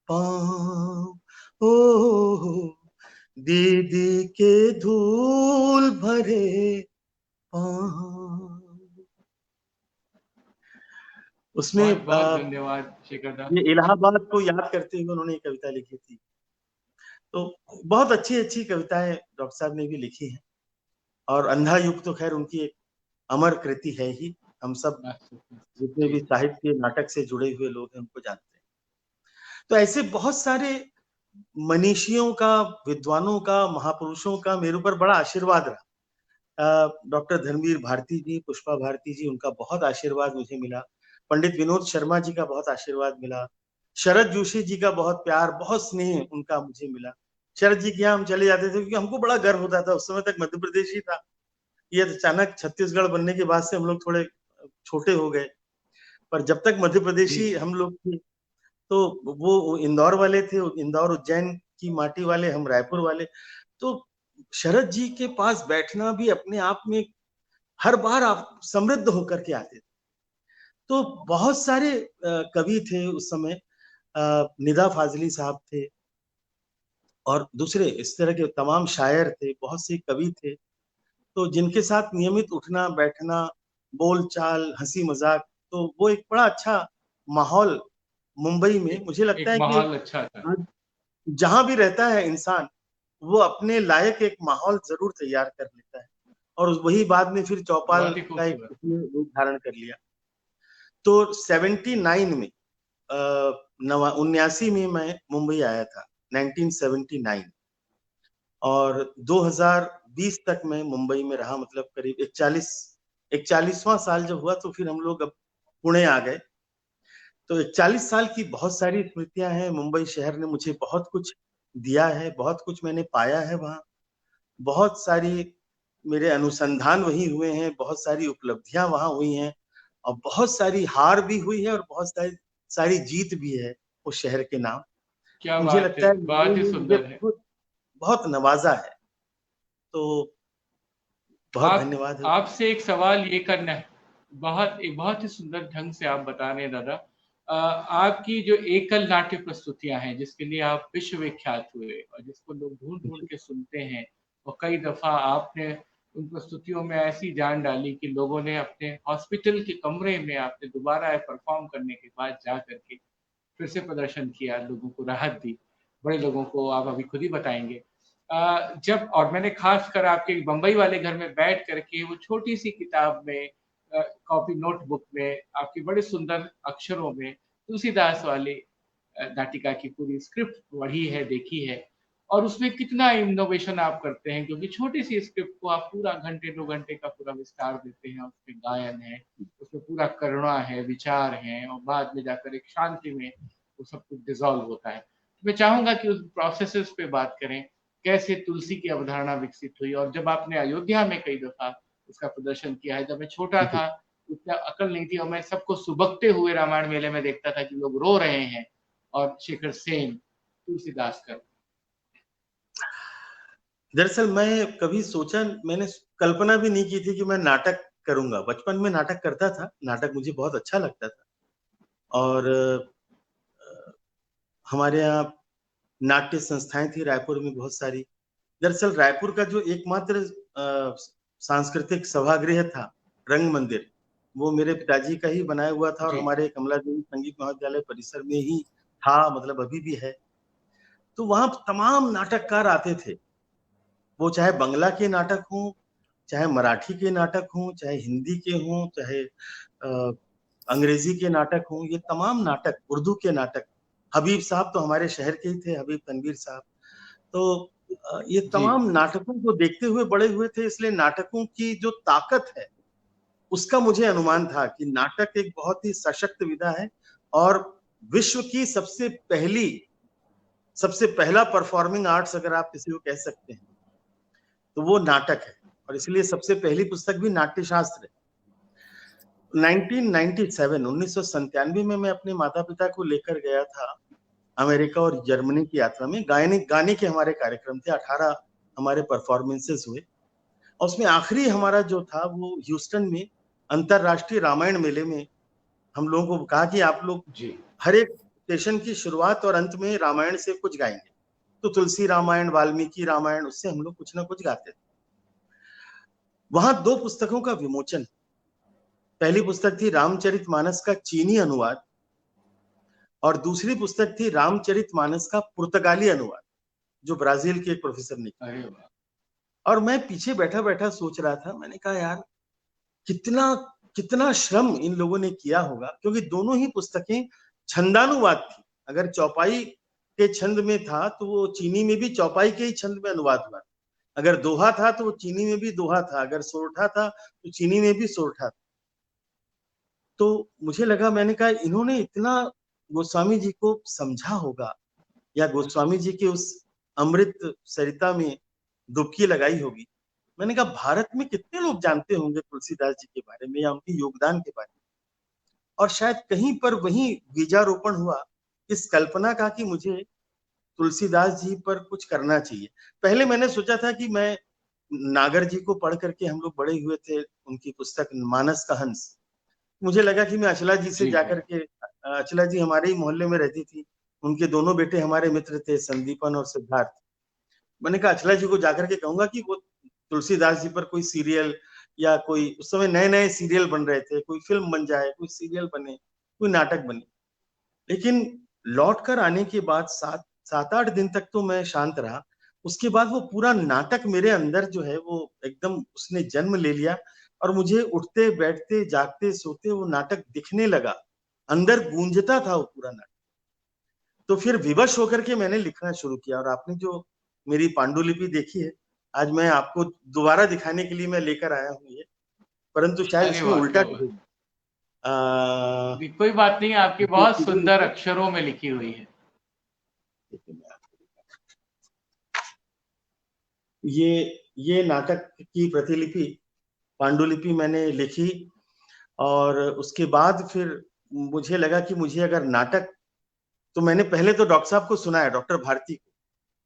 पांव, ओ दीदी के धूल भरे पांव। उसमें बहुत बहुत धन्यवाद शेखर दा। ये इलाहाबाद को याद करते हुए उन्होंने एक कविता लिखी थी। तो बहुत अच्छी अच्छी कविताएं डॉक्टर साहब ने भी लिखी हैं। और अंधा युग तो खैर उनकी एक अमर कृति है ही। हम सब जितने भी साहित्य नाटक से जुड़े हुए लोग हैं उनको जानते हैं। तो ऐसे बहुत सारे मनीषियों का, विद्वानों का, महापुरुषों का मेरे ऊपर बड़ा आशीर्वाद रहा। डॉक्टर धर्मवीर भारती जी, पुष्पा भारती जी, उनका बहुत आशीर्वाद मुझे मिला। पंडित विनोद शर्मा जी का बहुत आशीर्वाद मिला। शरद जोशी जी का बहुत प्यार, बहुत स्नेह उनका मुझे मिला। शरद जी के यहाँ हम चले जाते थे क्योंकि हमको बड़ा गर्व होता था। उस समय तक मध्य प्रदेश ही था। ये अचानक छत्तीसगढ़ बनने के बाद से हम लोग थोड़े छोटे हो गए, पर जब तक मध्य प्रदेशी हम लोग थे तो वो इंदौर वाले थे, इंदौर उज्जैन की माटी वाले, हम रायपुर वाले। तो शरद जी के पास बैठना भी अपने आप में हर बार आप समृद्ध होकर के आते थे। तो बहुत सारे कवि थे उस समय, निदा फाजली साहब थे और दूसरे इस तरह के तमाम शायर थे, बहुत से कवि थे। तो जिनके साथ नियमित उठना बैठना, बोल चाल, हंसी मजाक, तो वो एक बड़ा अच्छा माहौल मुंबई में मुझे लगता एक है कि माहौल अच्छा था। जहां भी रहता है इंसान वो अपने लायक एक माहौल जरूर तैयार कर लेता है। और वही बाद में फिर चौपाल बहुत ही का एक खूबसूरत। रूप धारण कर लिया। तो 79 में 79 में मैं मुंबई आया था, 1979। और 2020 तक मैं मुंबई में रहा, मतलब करीब 41वां साल जब हुआ तो फिर हम लोग अब पुणे आ गए। तो 41 साल की बहुत सारी स्मृतियां हैं। मुंबई शहर ने मुझे बहुत कुछ दिया है, बहुत कुछ मैंने पाया है वहां। बहुत सारी मेरे अनुसंधान वहीं हुए हैं, बहुत सारी उपलब्धियां वहां हुई हैं। और बहुत सारी हार भी हुई है और बहुत सारी जीत भी है उस शहर के नाम। क्या मुझे बात लगता है, है बहुत लोगों ही ने मुझे सुंदर है। बहुत बहुत नवाजा है, तो बहुत आप धन्यवाद है। आपसे एक सवाल ये करना है, बहुत ही सुंदर ढंग से आप बता रहे हैं दादा। आपकी जो एकल नाट्य प्रस्तुतियां हैं जिसके लिए आप विश्व विख्यात हुए और जिसको लोग ढूंढ ढूंढ के सुनते हैं, और कई दफा आपने उन प्रस्तुतियों में ऐसी जान डाली कि लोगों ने अपने हॉस्पिटल के कमरे में आपने दोबारा परफॉर्म करने के बाद जा करके फिर से प्रदर्शन किया, लोगों को राहत दी, बड़े लोगों को आप अभी खुद ही बताएंगे। जब और मैंने खास कर आपके बम्बई वाले घर में बैठ करके वो छोटी सी किताब में, कॉपी नोटबुक में आपकी बड़े सुंदर अक्षरों में तुलसीदास वाली नाटिका की पूरी स्क्रिप्ट पढ़ी है, देखी है, और उसमें कितना इनोवेशन आप करते हैं, क्योंकि छोटी सी स्क्रिप्ट को आप पूरा घंटे 2 घंटे का पूरा विस्तार देते हैं, उसमें गायन है, उसमें पूरा करुणा है, विचार है, और बाद में जाकर एक शांति में वो सब कुछ डिजॉल्व होता है। तो मैं चाहूंगा कि उस प्रोसेसेस पे बात करें, कैसे तुलसी की अवधारणा विकसित हुई, और जब आपने अयोध्या में कई दफा उसका प्रदर्शन किया है। जब मैं छोटा था उतना अकल नहीं थी, और मैं सबको सुबकते हुए रामायण मेले में देखता था कि लोग रो रहे हैं और शेखर सेन तुलसीदास कर। दरअसल मैंने कल्पना भी नहीं की थी कि मैं नाटक करूंगा। बचपन में नाटक करता था, नाटक मुझे बहुत अच्छा लगता था, और हमारे यहाँ नाट्य संस्थाएं थी रायपुर में बहुत सारी। दरअसल रायपुर का जो एकमात्र सांस्कृतिक सभागृह था, रंग मंदिर, वो मेरे पिताजी का ही बनाया हुआ था, और जी। हमारे कमला देवी संगीत महाविद्यालय परिसर में ही था, मतलब अभी भी है। तो वहां तमाम नाटककार आते थे, वो चाहे बंगला के नाटक हों, चाहे मराठी के नाटक हों, चाहे हिंदी के हों, चाहे अंग्रेजी के नाटक हों, ये तमाम नाटक, उर्दू के नाटक। हबीब साहब तो हमारे शहर के ही थे, हबीब तनवीर साहब। तो ये जी। तमाम नाटकों को देखते हुए बड़े हुए थे, इसलिए नाटकों की जो ताकत है उसका मुझे अनुमान था कि नाटक एक बहुत ही सशक्त विधा है, और विश्व की सबसे पहला परफॉर्मिंग आर्ट्स अगर आप किसी को कह सकते हैं तो वो नाटक है, और इसलिए सबसे पहली पुस्तक भी नाट्यशास्त्र है। 1997 में मैं अपने माता पिता को लेकर गया था अमेरिका और जर्मनी की यात्रा में। गाने के हमारे कार्यक्रम थे, 18 हमारे परफॉर्मेंसेस हुए, और उसमें आखिरी हमारा जो था वो ह्यूस्टन में अंतरराष्ट्रीय रामायण मेले में हम लोगों को कहा कि आप लोग जी। हर एक सेशन की शुरुआत और अंत में रामायण से कुछ गाएंगे। तो तुलसी रामायण, वाल्मीकि रामायण, उससे हम लोग कुछ ना कुछ गाते थे। वहां 2 पुस्तकों का विमोचन। पहली पुस्तक थी रामचरितमानस का चीनी अनुवाद, और दूसरी पुस्तक थी रामचरितमानस का पुर्तगाली अनुवाद, जो ब्राजील के एक प्रोफेसर ने किया। अरे वाह। और मैं पीछे बैठा बैठा सोच रहा था, मैंने कहा यार कितना कितना श्रम इन लोगों ने किया होगा, क्योंकि दोनों ही पुस्तकें छंदानुवाद थी। अगर चौपाई के छंद में था तो वो चीनी में भी चौपाई के ही छंद में अनुवाद हुआ। अगर दोहा था तो वो चीनी में भी दोहा था, अगर सोरठा था तो चीनी में भी सोरठा था। तो मुझे लगा, मैंने कहा इन्होंने इतना गोस्वामी जी को समझा होगा, या गोस्वामी जी के उस अमृत सरिता में डुबकी लगाई होगी। मैंने कहा भारत में कितने लोग जानते होंगे तुलसीदास जी के बारे में या उनके योगदान के बारे में। और शायद कहीं पर वही बीजारोपण हुआ इस कल्पना का कि मुझे तुलसीदास जी पर कुछ करना चाहिए। पहले मैंने सोचा था कि मैं नागर जी को पढ़ करके, हम लोग बड़े हुए थे उनकी पुस्तक मानस का हंस, मुझे लगा कि मैं अचला जी से जी जाकर के, अचला जी हमारे ही मोहल्ले में रहती थी, उनके दोनों बेटे हमारे मित्र थे, संदीपन और सिद्धार्थ। मैंने कहा अचला जी को जाकर के कहूंगा कि वो तुलसीदास जी पर कोई सीरियल, या कोई उस समय नए नए सीरियल बन रहे थे, कोई फिल्म बन जाए, कोई सीरियल बने, कोई नाटक बने। लेकिन लौट कर आने के बाद 7-8 दिन तक तो मैं शांत रहा। उसके बाद वो पूरा नाटक मेरे अंदर जो है वो एकदम उसने जन्म ले लिया, और मुझे उठते बैठते जागते सोते वो नाटक दिखने लगा, अंदर गूंजता था वो पूरा नाटक। तो फिर विवश होकर के मैंने लिखना शुरू किया, और आपने जो मेरी पांडुलिपि देखी है, आज मैं आपको दोबारा दिखाने के लिए मैं लेकर आया हूँ ये, परंतु शायद अरे इसमें वाह, उल्टा क्या बात। आ, कोई बात नहीं, आपकी बहुत सुंदर अक्षरों में लिखी हुई है। ये नाटक की प्रतिलिपि, पांडुलिपि मैंने लिखी, और उसके बाद फिर मुझे लगा कि मुझे अगर नाटक, तो मैंने पहले तो डॉक्टर साहब को सुनाया, डॉक्टर भारती को।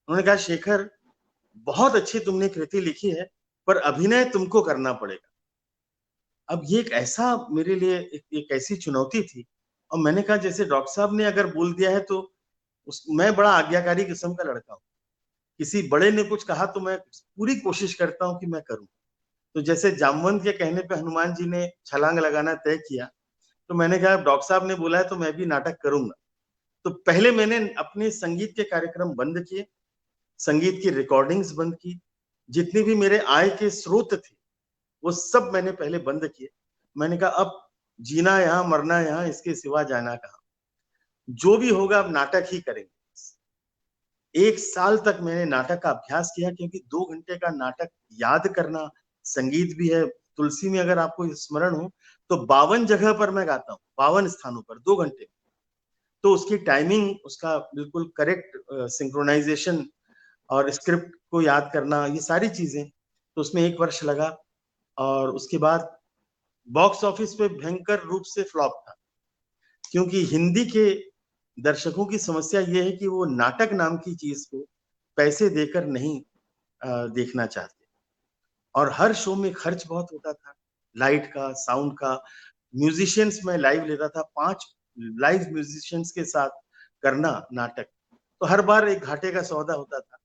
उन्होंने कहा शेखर बहुत अच्छी तुमने कृति लिखी है, पर अभिनय तुमको करना पड़ेगा। अब ये एक ऐसा मेरे लिए एक ऐसी चुनौती थी, और मैंने कहा जैसे डॉक्टर साहब ने अगर बोल दिया है तो मैं बड़ा आज्ञाकारी किस्म का लड़का हूँ, किसी बड़े ने कुछ कहा तो मैं पूरी कोशिश करता हूँ कि मैं करूँ। तो जैसे जामवंत के कहने पे हनुमान जी ने छलांग लगाना तय किया, तो मैंने कहा डॉक्टर साहब ने बोला है तो मैं भी नाटक करूंगा। तो पहले मैंने अपने संगीत के कार्यक्रम बंद किए, संगीत की रिकॉर्डिंग्स बंद की, जितने भी मेरे आय के स्रोत थे वो सब मैंने पहले बंद किए। मैंने कहा अब जीना यहाँ मरना यहाँ, इसके सिवा जाना कहाँ, जो भी होगा अब नाटक ही करेंगे। 1 साल तक मैंने नाटक का अभ्यास किया, क्योंकि 2 घंटे का नाटक याद करना, संगीत भी है। तुलसी में अगर आपको स्मरण हो तो 52 जगह पर मैं गाता हूँ, 52 स्थानों पर 2 घंटे। तो उसकी टाइमिंग, उसका बिल्कुल करेक्ट सिंक्रोनाइजेशन और स्क्रिप्ट को याद करना, ये सारी चीजें, तो उसमें 1 वर्ष लगा। और उसके बाद बॉक्स ऑफिस पे भयंकर रूप से फ्लॉप था, क्योंकि हिंदी के दर्शकों की समस्या ये है कि वो नाटक नाम की चीज को पैसे देकर नहीं देखना चाहते, और हर शो में खर्च बहुत होता था, लाइट का, साउंड का। म्यूजिशियंस मैं लाइव लेता था, 5 लाइव म्यूजिशियंस के साथ करना नाटक, तो हर बार एक घाटे का सौदा होता था।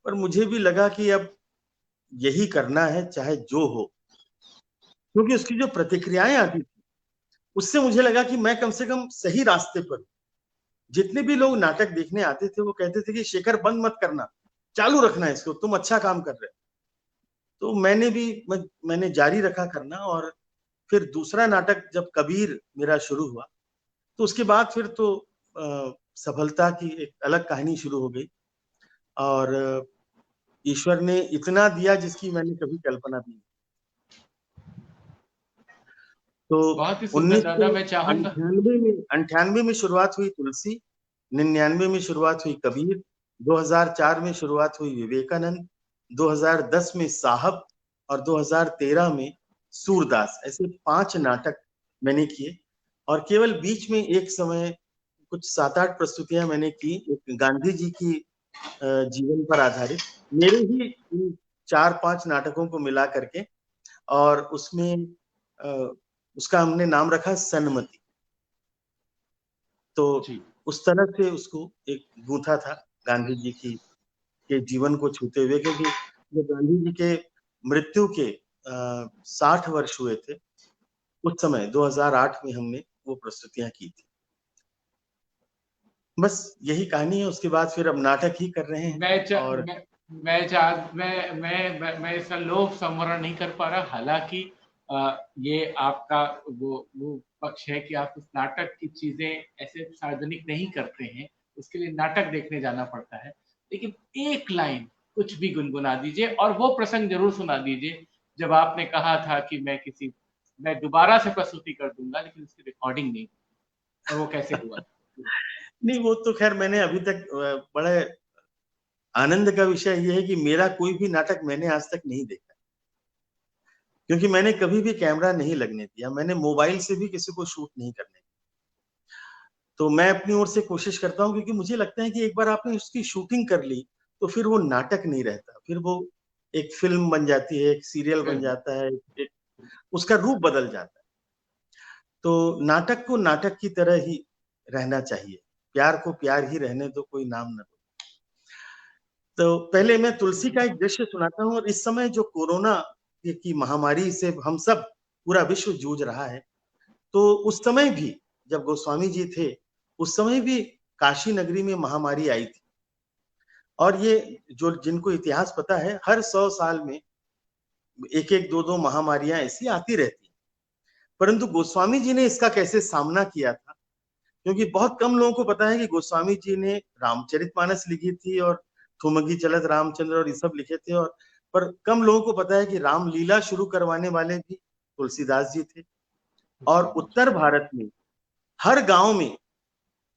पर मुझे भी लगा कि अब यही करना है चाहे जो हो, क्योंकि उसकी जो प्रतिक्रियाएं आती थी उससे मुझे लगा कि मैं कम से कम सही रास्ते पर हूं। जितने भी लोग नाटक देखने आते थे वो कहते थे कि शेखर बंद मत करना, चालू रखना है इसको, तुम अच्छा काम कर रहे हो। तो मैंने जारी रखा करना। और फिर दूसरा नाटक जब कबीर मेरा शुरू हुआ, तो उसके बाद फिर तो सफलता की एक अलग कहानी शुरू हो गई, और ईश्वर ने इतना दिया जिसकी मैंने कभी कल्पना भी नहीं। तो बहुत ही सुंदर दादा। मैं चाहूंगा 98 में शुरुआत हुई तुलसी, 99 में शुरुआत हुई कबीर, 2004 में शुरुआत हुई विवेकानंद, 2010 में साहब, और 2013 में सूरदास। ऐसे 5 नाटक मैंने किए। और केवल बीच में एक समय कुछ 7-8 प्रस्तुतियां मैंने की, एक गांधी जी की जीवन पर आधारित, मेरे ही 4-5 नाटकों को मिला करके, और उसमें उसका हमने नाम रखा सन्मति। तो उस तरह से उसको एक गूंथा था गांधी जी के जीवन को छूते हुए, क्योंकि जब गांधी जी के मृत्यु के 60 वर्ष हुए थे, उस समय 2008 में हमने वो प्रस्तुतियां की थी। बस यही कहानी है। उसके बाद फिर अब नाटक ही कर रहे हैं। मैं इसका लोभ संवरण नहीं कर पा रहा। हालांकि ये आपका वो पक्ष है कि आप उस नाटक की चीजें ऐसे सार्वजनिक नहीं करते हैं, उसके लिए नाटक देखने जाना पड़ता है। लेकिन एक लाइन कुछ भी गुनगुना दीजिए, और वो प्रसंग जरूर सुना दीजिए जब आपने कहा था कि मैं दोबारा से प्रस्तुति कर दूंगा, लेकिन उसकी रिकॉर्डिंग नहीं, और वो कैसे हुआ? नहीं, वो तो खैर मैंने अभी तक, बड़े आनंद का विषय ये है कि मेरा कोई भी नाटक मैंने आज तक नहीं देखा, क्योंकि मैंने कभी भी कैमरा नहीं लगने दिया, मैंने मोबाइल से भी किसी को शूट नहीं करने दिया। तो मैं अपनी ओर से कोशिश करता हूँ, क्योंकि मुझे लगता है कि एक बार आपने उसकी शूटिंग कर ली तो फिर वो नाटक नहीं रहता, फिर वो एक फिल्म बन जाती है, एक सीरियल बन जाता है, उसका रूप बदल जाता है। तो नाटक को नाटक की तरह ही रहना चाहिए, प्यार को प्यार ही रहने दो, कोई नाम न दो। तो पहले मैं तुलसी का एक दृश्य सुनाता हूँ। और इस समय जो कोरोना की महामारी से हम सब, पूरा विश्व जूझ रहा है, तो उस समय भी जब गोस्वामी जी थे, उस समय भी काशी नगरी में महामारी आई थी। और ये जो जिनको इतिहास पता है, हर 100 साल में 1-1, 2-2 महामारियां ऐसी आती रहती हैं। परंतु गोस्वामी जी ने इसका कैसे सामना किया था, क्योंकि बहुत कम लोगों को पता है कि गोस्वामी जी ने रामचरितमानस लिखी थी, और ठुमकी चलत रामचंद्र और ये सब लिखे थे, और पर कम लोगों को पता है कि रामलीला शुरू करवाने वाले भी तुलसीदास जी थे। और उत्तर भारत में हर गांव में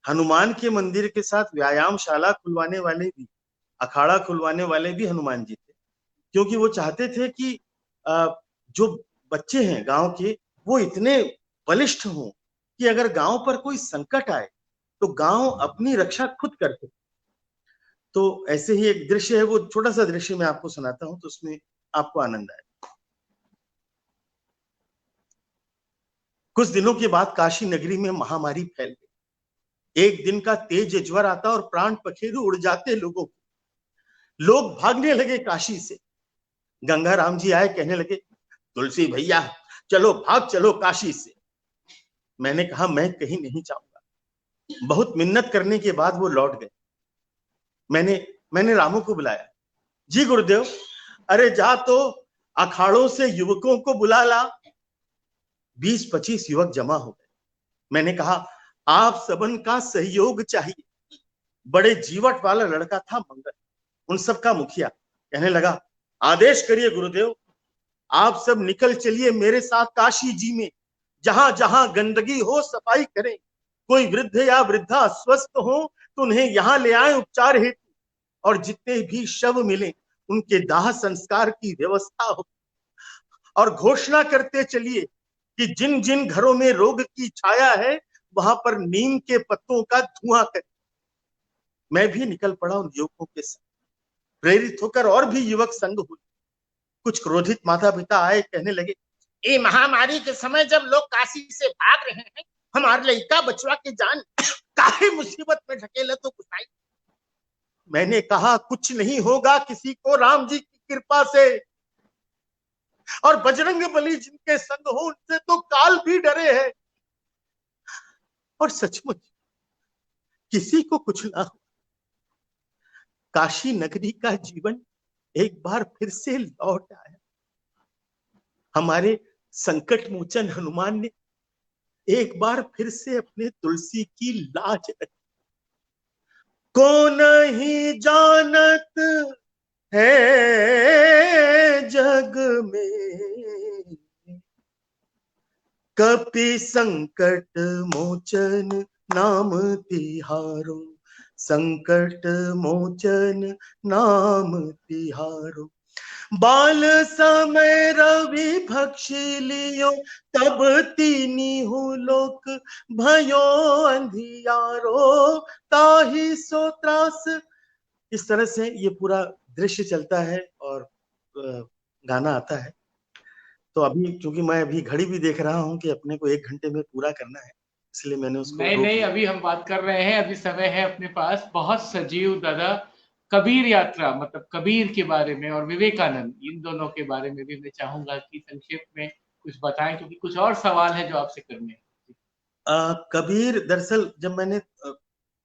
हनुमान के मंदिर के साथ व्यायामशाला खुलवाने वाले भी, अखाड़ा खुलवाने वाले भी हनुमान जी थे, क्योंकि वो चाहते थे कि जो बच्चे हैं गांव के, वो इतने बलिष्ठ हों कि अगर गांव पर कोई संकट आए तो गांव अपनी रक्षा खुद करते। तो ऐसे ही एक दृश्य है, वो छोटा सा दृश्य मैं आपको सुनाता हूं तो उसमें आपको आनंद आए। कुछ दिनों के बाद काशी नगरी में महामारी फैल गई। एक दिन का तेज ज्वर आता और प्राण पखेरु उड़ जाते लोगों के। लोग भागने लगे काशी से। गंगाराम जी आए, कहने लगे, तुलसी भैया चलो, भाग चलो काशी से। मैंने कहा मैं कहीं नहीं जाऊंगा। बहुत मिन्नत करने के बाद वो लौट गए। मैंने रामू को बुलाया। जी गुरुदेव, अरे जा तो अखाड़ों से युवकों को बुला ला। 20-25 युवक जमा हो गए। मैंने कहा आप सबन का सहयोग चाहिए। बड़े जीवट वाला लड़का था मंगल, उन सब का मुखिया। कहने लगा, आदेश करिए गुरुदेव, आप सब निकल चलिए मेरे साथ काशी जी में। जहां जहां गंदगी हो सफाई करें। कोई वृद्ध या वृद्धा अस्वस्थ हो तो उन्हें यहाँ ले आए उपचार हेतु। और जितने भी शव मिले उनके दाह संस्कार की व्यवस्था हो। और घोषणा करते चलिए कि जिन जिन घरों में रोग की छाया है वहां पर नीम के पत्तों का धुआं करें। मैं भी निकल पड़ा उन युवकों के साथ। प्रेरित होकर और भी युवक संग हुए। कुछ क्रोधित माता पिता आए, कहने लगे, ये महामारी के समय जब लोग काशी से भाग रहे हैं, हमारे लड़का बचवा के जान काहे मुसीबत में ढकेले तो गुसाई। मैंने कहा कुछ नहीं होगा किसी को राम जी की कृपा से। और बजरंग बली जिनके संग हो उनसे तो काल भी डरे हैं। और सचमुच किसी को कुछ ना हो। काशी नगरी का जीवन एक बार फिर से लौट आया। हमारे संकट मोचन हनुमान ने एक बार फिर से अपने तुलसी की लाज रखी। को नहीं जानत है जग में, कपि संकट मोचन नाम तिहारो। संकट मोचन नाम तिहारो। बाल समय रवि भक्षी लियो, तब तीनी हूँ लोक भयो अंधियारो। ताहि सो त्रास। इस तरह से ये पूरा दृश्य चलता है और गाना आता है। तो अभी चूंकि मैं अभी घड़ी भी देख रहा हूँ कि अपने को 1 घंटे में पूरा करना है, इसलिए मैंने उसको नहीं, अभी हम बात कर रहे हैं, अभी समय है अपने पास बहुत सजीव दादा। कबीर यात्रा, मतलब कबीर के बारे में और विवेकानंद, इन दोनों के बारे में भी मैं चाहूंगा कि संक्षेप में कुछ बताएं, क्योंकि कुछ और सवाल है जो आपसे करने हैं। कबीर, दरअसल जब मैंने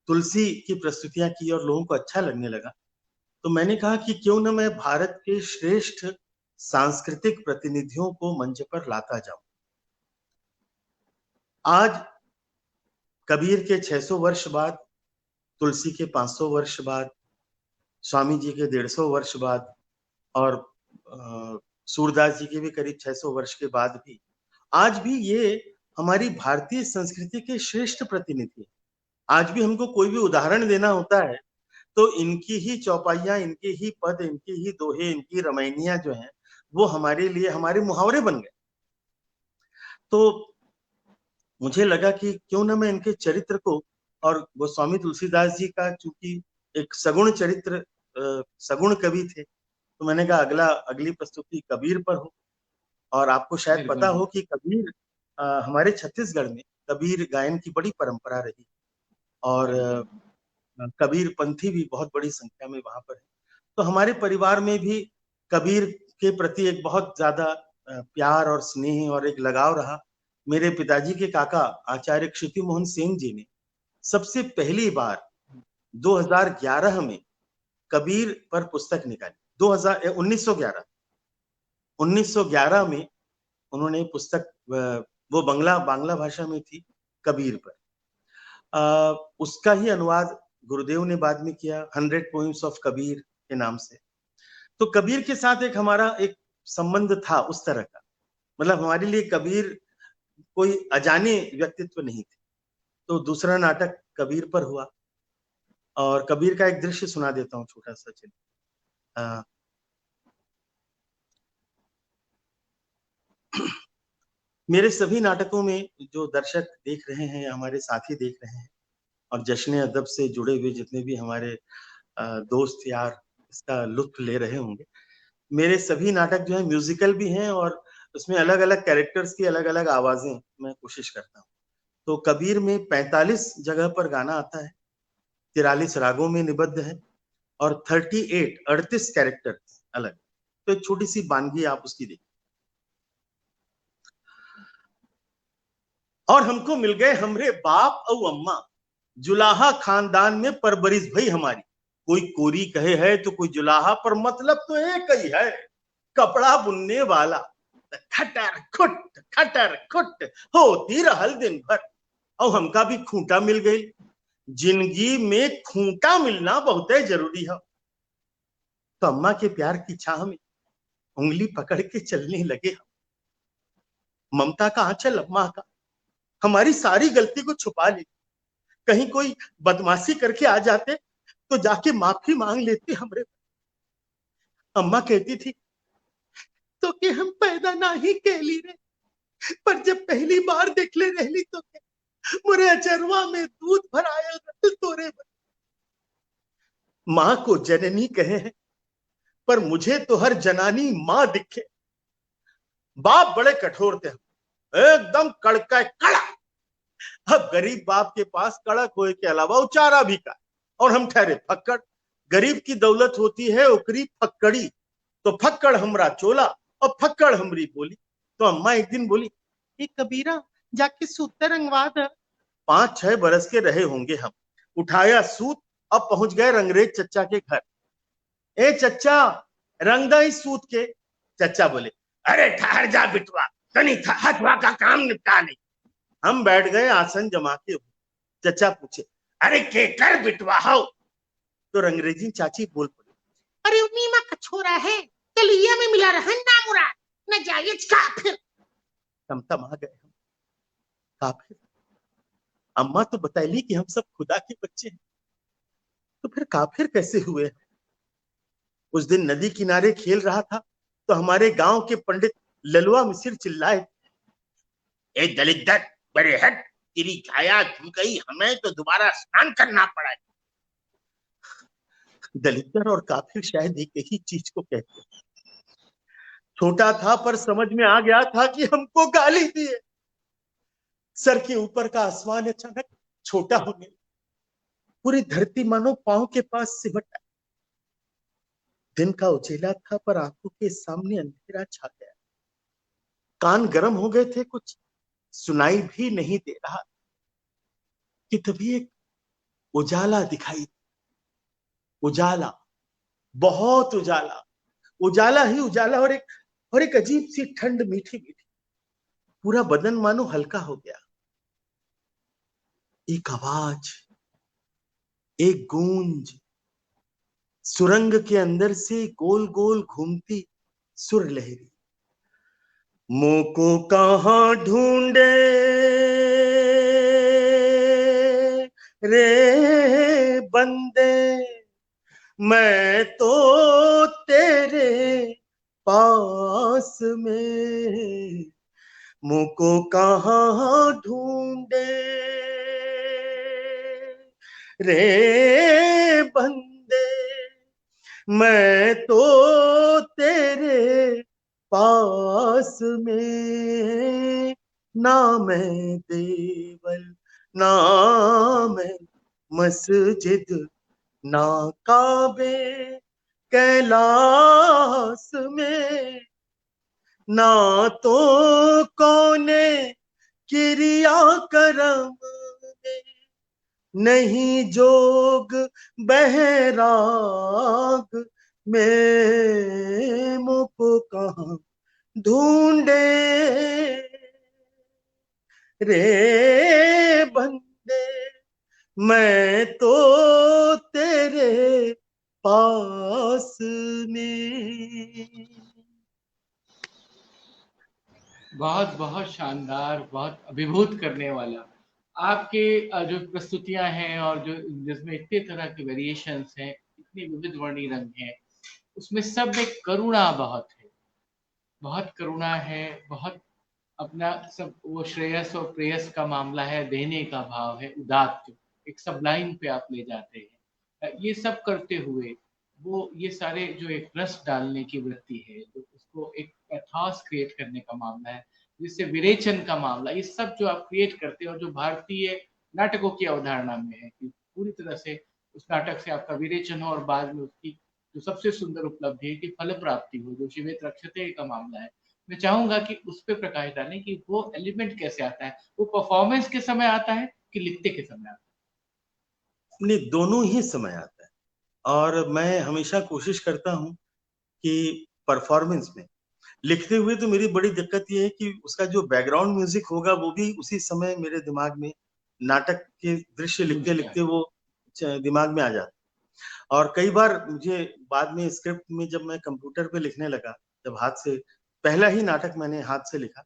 तुलसी की प्रस्तुतियां की और लोगों को अच्छा लगने लगा तो मैंने कहा कि क्यों ना मैं भारत के श्रेष्ठ सांस्कृतिक प्रतिनिधियों को मंच पर लाता जाऊं। आज कबीर के 600 वर्ष बाद, तुलसी के 500 वर्ष बाद, स्वामी जी के 150 वर्ष बाद और सूरदास जी के भी करीब 600 वर्ष के बाद भी आज भी ये हमारी भारतीय संस्कृति के श्रेष्ठ प्रतिनिधि। आज भी हमको कोई भी उदाहरण देना होता है तो इनकी ही चौपाइयां, इनके ही पद, इनके ही दोहे, इनकी रमैनियां जो हैं वो हमारे लिए हमारे मुहावरे बन गए। तो मुझे लगा कि क्यों ना मैं इनके चरित्र को, और वो स्वामी तुलसीदास जी का चूंकि एक सगुण चरित्र, सगुण कवि थे, तो मैंने कहा अगली प्रस्तुति कबीर पर हो। और आपको शायद पता हो कि कबीर हमारे छत्तीसगढ़ में कबीर गायन की बड़ी परंपरा रही और कबीर पंथी भी बहुत बड़ी संख्या में वहां पर है। तो हमारे परिवार में भी कबीर के प्रति एक बहुत ज्यादा प्यार और स्नेह और एक लगाव रहा। मेरे पिताजी के काका आचार्य क्षिति मोहन सेन जी ने सबसे पहली बार 2011 में कबीर पर पुस्तक निकाली। 1911 में उन्होंने पुस्तक, वो बांग्ला भाषा में थी, कबीर पर। उसका ही अनुवाद गुरुदेव ने बाद में किया 100 पोइम्स ऑफ कबीर के नाम से। तो कबीर के साथ एक हमारा एक संबंध था उस तरह का, मतलब हमारे लिए कबीर कोई अजाने व्यक्तित्व नहीं थे। तो दूसरा नाटक कबीर पर हुआ और कबीर का एक दृश्य सुना देता हूँ छोटा सा। मेरे सभी नाटकों में जो दर्शक देख रहे हैं, हमारे साथी देख रहे हैं, और जश्न अदब से जुड़े हुए जितने भी हमारे दोस्त यार इसका लुत्फ ले रहे होंगे, मेरे सभी नाटक जो है म्यूजिकल भी हैं और उसमें अलग अलग कैरेक्टर्स की अलग अलग आवाजें मैं कोशिश करता हूँ। तो कबीर में 45 जगह पर गाना आता है, 43 रागों में निबद्ध है और 38 कैरेक्टर अलग। तो एक छोटी सी बानगी आप उसकी देखिए। और हमको मिल गए हमरे बाप और अम्मा, जुलाहा खानदान में परवरिश भई हमारी। कोई कोरी कहे है तो कोई जुलाहा, पर मतलब तो एक ही है, कपड़ा बुनने वाला। खटर खुट होती रहल दिन भर, और हमका भी खूंटा मिल गई। जिंदगी में खूंटा मिलना बहुत जरूरी है। तो अम्मा के प्यार की छाह में उंगली पकड़ के चलने लगे हम। ममता का आंचल अम्मा का हमारी सारी गलती को छुपा ले। कहीं कोई बदमाशी करके आ जाते तो जाके माफी मांग लेते हमरे। अम्मा कहती थी तो कि हम पैदा ना ही केली रे, पर जब पहली बार देख ले रहली तो मुरे अचरवा में दूध भराया तोरे। माँ को जननी कहे हैं, पर मुझे तो हर जनानी माँ दिखे। बाप बड़े कठोर थे, एकदम कड़का कड़ा। अब गरीब बाप के पास कड़क होए के अलावा उचारा भी का, और हम ठहरे फक्कड़। गरीब की दौलत होती है ओकरी फक्कड़ी, तो फक्कड़ हमरा चोला और फक्कड़ हमरी बोली। तो अम्मा एक दिन बोली, ए कबीरा जाके सूत रंगवा दे। 5-6 बरस के रहे होंगे हम। उठाया सूत, अब पहुंच गए रंगरेज चच्चा के घर। ए चच्चा रंग दा इस सूत के। चच्चा बोले, अरे ठहर जा बिटवा, तनी हथवा का काम निपटा ले। हम बैठ गए आसन जमा के। चच्चा पूछे, अरे के कर बिटवा हो? तो रंगरेजी चाची बोल पड़ी, अरे नीमा का छोरा है, कलिया में मिला रहन ना मुराद, न जायज काफिर। तमतम आ गए हम। काफिर? अम्मा तो बताइली कि हम सब खुदा के बच्चे हैं, तो फिर काफिर कैसे हुए? उस दिन नदी किनारे खेल रहा था तो हमारे गांव के पंडित ललुआ मिसिर चिल्लाए, ए दलित बड़े हट, तेरी छाया छू गई, हमें तो दोबारा स्नान करना पड़ा। दलितर और काफिर शायद एक ही चीज को कहते हैं। छोटा था पर समझ में आ गया था कि हमको गाली दिए। सर के ऊपर का आसमान अचानक छोटा होने, पूरी धरती मानो पांव के पास सिमट आई। दिन का उजेला था पर आंखों के सामने अंधेरा छा गया। कान गर्म हो गए थे, कुछ सुनाई भी नहीं दे रहा कि तभी एक उजाला दिखाई। उजाला, बहुत उजाला, उजाला ही उजाला, और एक अजीब सी ठंड मीठी मीठी। पूरा बदन मानो हल्का हो गया। एक आवाज, एक गूंज, सुरंग के अंदर से गोल गोल घूमती सुर लहरी। मुंह को कहां ढूंढे रे बंदे, मैं तो तेरे पास में। मुंह को कहां ढूंढे रे बंदे, मैं तो तेरे पास में। ना मैं देवल, ना मैं मस्जिद, ना काबे कैलाश में, ना तो कौने क्रिया करम में, नहीं जोग बहराग में। मुझको कहां ढूंढे रे बंदे, मैं तो तेरे पास में। बहुत बहुत शानदार, बहुत अभिभूत करने वाला। आपके जो प्रस्तुतियां हैं और जो जिसमें इतने तरह के वेरिएशंस हैं, इतने विविध वर्णी रंग हैं, उसमें सब में करुणा बहुत है, बहुत करुणा है, बहुत अपना सब वो श्रेयस और प्रेयस का मामला है, देने का भाव है, उदात्त, एक सबलाइन पे आप ले जाते हैं। ये सब करते हुए वो ये सारे जो एक रस डालने की वृत्ति है, तो उसको एक पैथोस क्रिएट करने का मामला है, जिससे विरेचन का मामला, ये सब जो आप क्रिएट करते हैं और जो भारतीय नाटकों की अवधारणा में है कि पूरी तरह से उस नाटक से आपका विरेचन हो और बाद में उसकी जो सबसे सुंदर उपलब्धि है कि फल प्राप्ति हो, जो शिवेत रक्षते का मामला है। मैं चाहूंगा कि उस पर प्रकाश डालें कि वो एलिमेंट कैसे आता है, वो परफॉर्मेंस के समय आता है कि लिखते के समय आता है? नहीं, दोनों ही समय आता है। और मैं हमेशा कोशिश करता हूँ कि परफॉर्मेंस में, लिखते हुए तो मेरी बड़ी दिक्कत ये है कि उसका जो बैकग्राउंड म्यूजिक होगा वो भी उसी समय मेरे दिमाग में, नाटक के दृश्य लिखते लिखते वो दिमाग में आ जाता। और कई बार मुझे बाद में स्क्रिप्ट में जब मैं कंप्यूटर पे लिखने लगा, जब हाथ से, पहला ही नाटक मैंने हाथ से लिखा,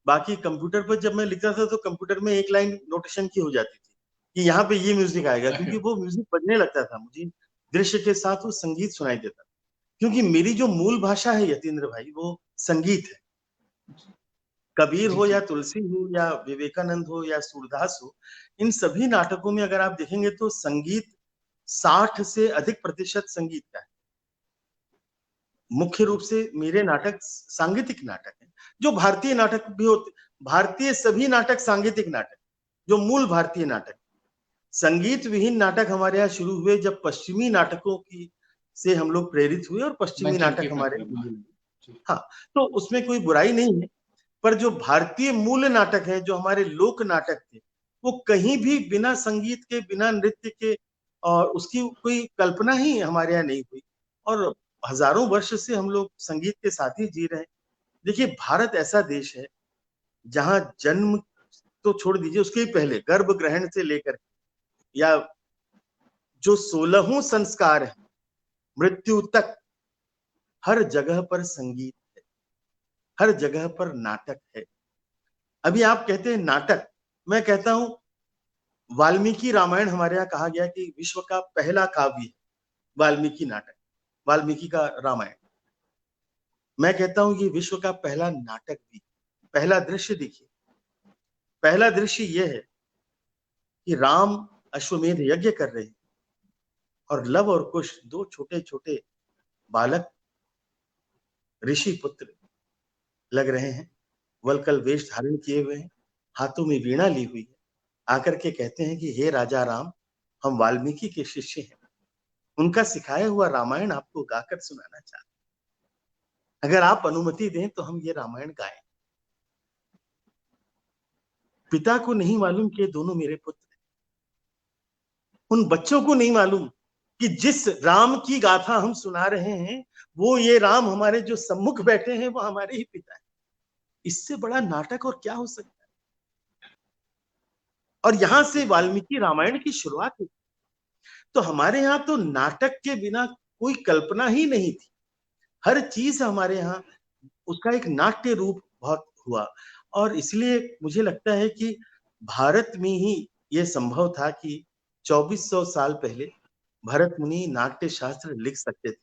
बाकी कंप्यूटर पर जब मैं लिखता था तो कंप्यूटर में एक लाइन नोटेशन की हो जाती थी कि यहाँ पे ये म्यूजिक आएगा, क्योंकि वो म्यूजिक बजने लगता था, मुझे दृश्य के साथ वो संगीत सुनाई देता। क्योंकि मेरी जो मूल भाषा है यतीन्द्र भाई, वो संगीत है। कबीर हो या तुलसी हो या विवेकानंद हो या सूरदास हो, इन सभी नाटकों में अगर आप देखेंगे तो संगीत 60 से अधिक प्रतिशत संगीत का है। मुख्य रूप से मेरे नाटक सांगीतिक नाटक है, जो भारतीय नाटक भी होते, भारतीय सभी नाटक सांगीतिक नाटक, जो मूल भारतीय नाटक। संगीत विहीन नाटक हमारे यहाँ शुरू हुए जब पश्चिमी नाटकों की से हम लोग प्रेरित हुए और पश्चिमी नाटक हमारे, हाँ, तो उसमें कोई बुराई नहीं है। पर जो भारतीय मूल नाटक है, जो हमारे लोक नाटक थे, वो कहीं भी बिना संगीत के, बिना नृत्य के, और उसकी कोई कल्पना ही हमारे यहाँ नहीं हुई। और हजारों वर्ष से हम लोग संगीत के साथ ही जी रहे हैं। देखिए, भारत ऐसा देश है जहां जन्म तो छोड़ दीजिए, उसके पहले गर्भ ग्रहण से लेकर या जो 16 संस्कार है, मृत्यु तक, हर जगह पर संगीत है, हर जगह पर नाटक है। अभी आप कहते हैं नाटक, मैं कहता हूं वाल्मीकि रामायण हमारे यहाँ कहा गया कि विश्व का पहला काव्य है वाल्मीकि नाटक, वाल्मीकि का रामायण। मैं कहता हूं ये विश्व का पहला नाटक भी। पहला दृश्य देखिए, पहला दृश्य यह है कि राम अश्वमेध यज्ञ कर रहे हैं और लव और कुश, दो छोटे छोटे बालक ऋषि पुत्र लग रहे हैं, वल्कल वेश धारण किए हुए हैं, हाथों में वीणा ली हुई है, आकर के कहते हैं कि हे राजा राम, हम वाल्मीकि के शिष्य हैं, उनका सिखाया हुआ रामायण आपको गाकर सुनाना चाहते हैं, अगर आप अनुमति दें तो हम ये रामायण गाएं। पिता को नहीं मालूम कि दोनों मेरे पुत्र हैं, उन बच्चों को नहीं मालूम कि जिस राम की गाथा हम सुना रहे हैं, वो ये राम हमारे जो सम्मुख बैठे हैं वो हमारे ही पिता है। इससे बड़ा नाटक और क्या हो सकता है? और यहां से वाल्मीकि रामायण की शुरुआत हुई। तो हमारे यहाँ तो नाटक के बिना कोई कल्पना ही नहीं थी। हर चीज हमारे यहाँ उसका एक नाट्य रूप बहुत हुआ। और इसलिए मुझे लगता है कि भारत में ही यह संभव था कि 2400 साल पहले भरत मुनि नाट्य शास्त्र लिख सकते थे।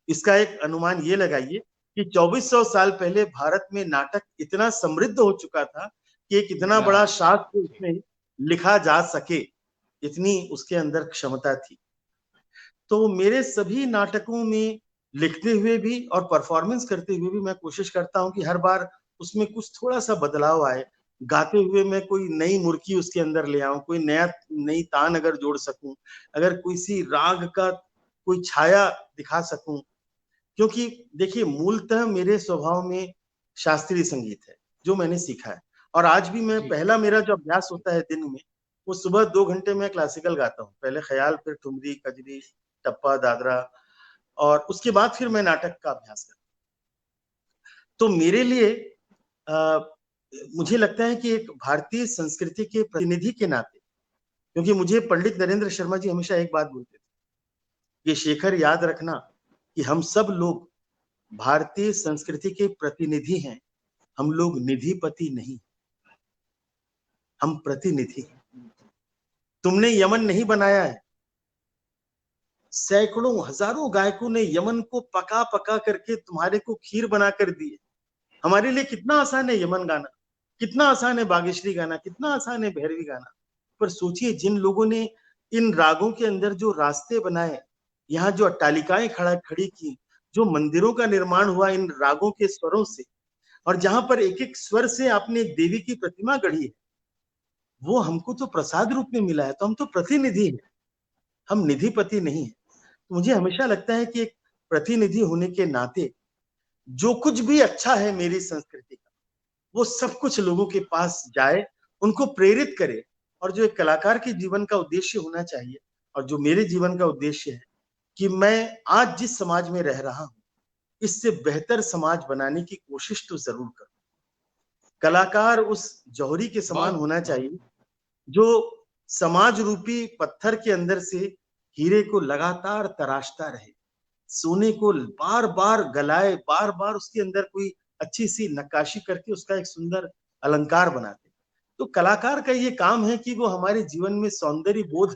इसका एक अनुमान ये लगाइए कि 2400 साल पहले भारत में नाटक इतना समृद्ध हो चुका था कि एक इतना बड़ा शास्त्र उसमें लिखा जा सके, इतनी उसके अंदर क्षमता थी। तो मेरे सभी नाटकों में लिखते हुए भी और परफॉर्मेंस करते हुए भी मैं कोशिश करता हूं कि हर बार उसमें कुछ थोड़ा सा बदलाव आए। गाते हुए मैं कोई नई मुर्की उसके अंदर ले आऊं, कोई नई तान अगर जोड़ सकूं, अगर कोई सी राग का कोई छाया दिखा सकूं। क्योंकि देखिए, मूलतः मेरे स्वभाव में शास्त्रीय संगीत है जो मैंने सीखा है। और आज भी मैं, पहला मेरा जो अभ्यास होता है दिन में, वो सुबह 2 घंटे मैं क्लासिकल गाता हूँ। पहले ख्याल, फिर ठुमरी, कजरी, टप्पा, दादरा, और उसके बाद फिर मैं नाटक का अभ्यास करता हूँ। तो मेरे लिए मुझे लगता है कि एक भारतीय संस्कृति के प्रतिनिधि के नाते, क्योंकि मुझे पंडित नरेंद्र शर्मा जी हमेशा एक बात बोलते थे कि शेखर, याद रखना कि हम सब लोग भारतीय संस्कृति के प्रतिनिधि हैं, हम लोग निधिपति नहीं, हम प्रतिनिधि हैं। तुमने यमन नहीं बनाया है, सैकड़ों हजारों गायकों ने यमन को पका पका करके तुम्हारे को खीर बना कर दी है। हमारे लिए कितना आसान है यमन गाना, कितना आसान है बागेश्वरी गाना, कितना आसान है भैरवी गाना, पर सोचिए जिन लोगों ने इन रागों के अंदर जो रास्ते बनाए, यहाँ जो अट्टालिकाएं खड़ी की, जो मंदिरों का निर्माण हुआ इन रागों के स्वरों से, और जहां पर एक एक स्वर से आपने एक देवी की प्रतिमा गढ़ी है, वो हमको तो प्रसाद रूप में मिला है, तो हम तो प्रतिनिधि हैं, हम निधिपति नहीं है। तो मुझे हमेशा लगता है कि एक प्रतिनिधि होने के नाते जो कुछ भी अच्छा है मेरी संस्कृति का, वो सब कुछ लोगों के पास जाए, उनको प्रेरित करे। और जो एक कलाकार के जीवन का उद्देश्य होना चाहिए, और जो मेरे जीवन का उद्देश्य है, कि मैं आज जिस समाज में रह रहा हूं इससे बेहतर समाज बनाने की कोशिश तो जरूर करूं। कलाकार उस जौहरी के समान होना चाहिए जो समाज रूपी पत्थर के अंदर से हीरे को लगातार तराशता रहे, सोने को बार बार गलाए, बार बार उसके अंदर कोई अच्छी सी नक्काशी करके उसका एक सुंदर अलंकार बनाते। तो कलाकार का ये काम है कि वो हमारे जीवन में सौंदर्य बोध,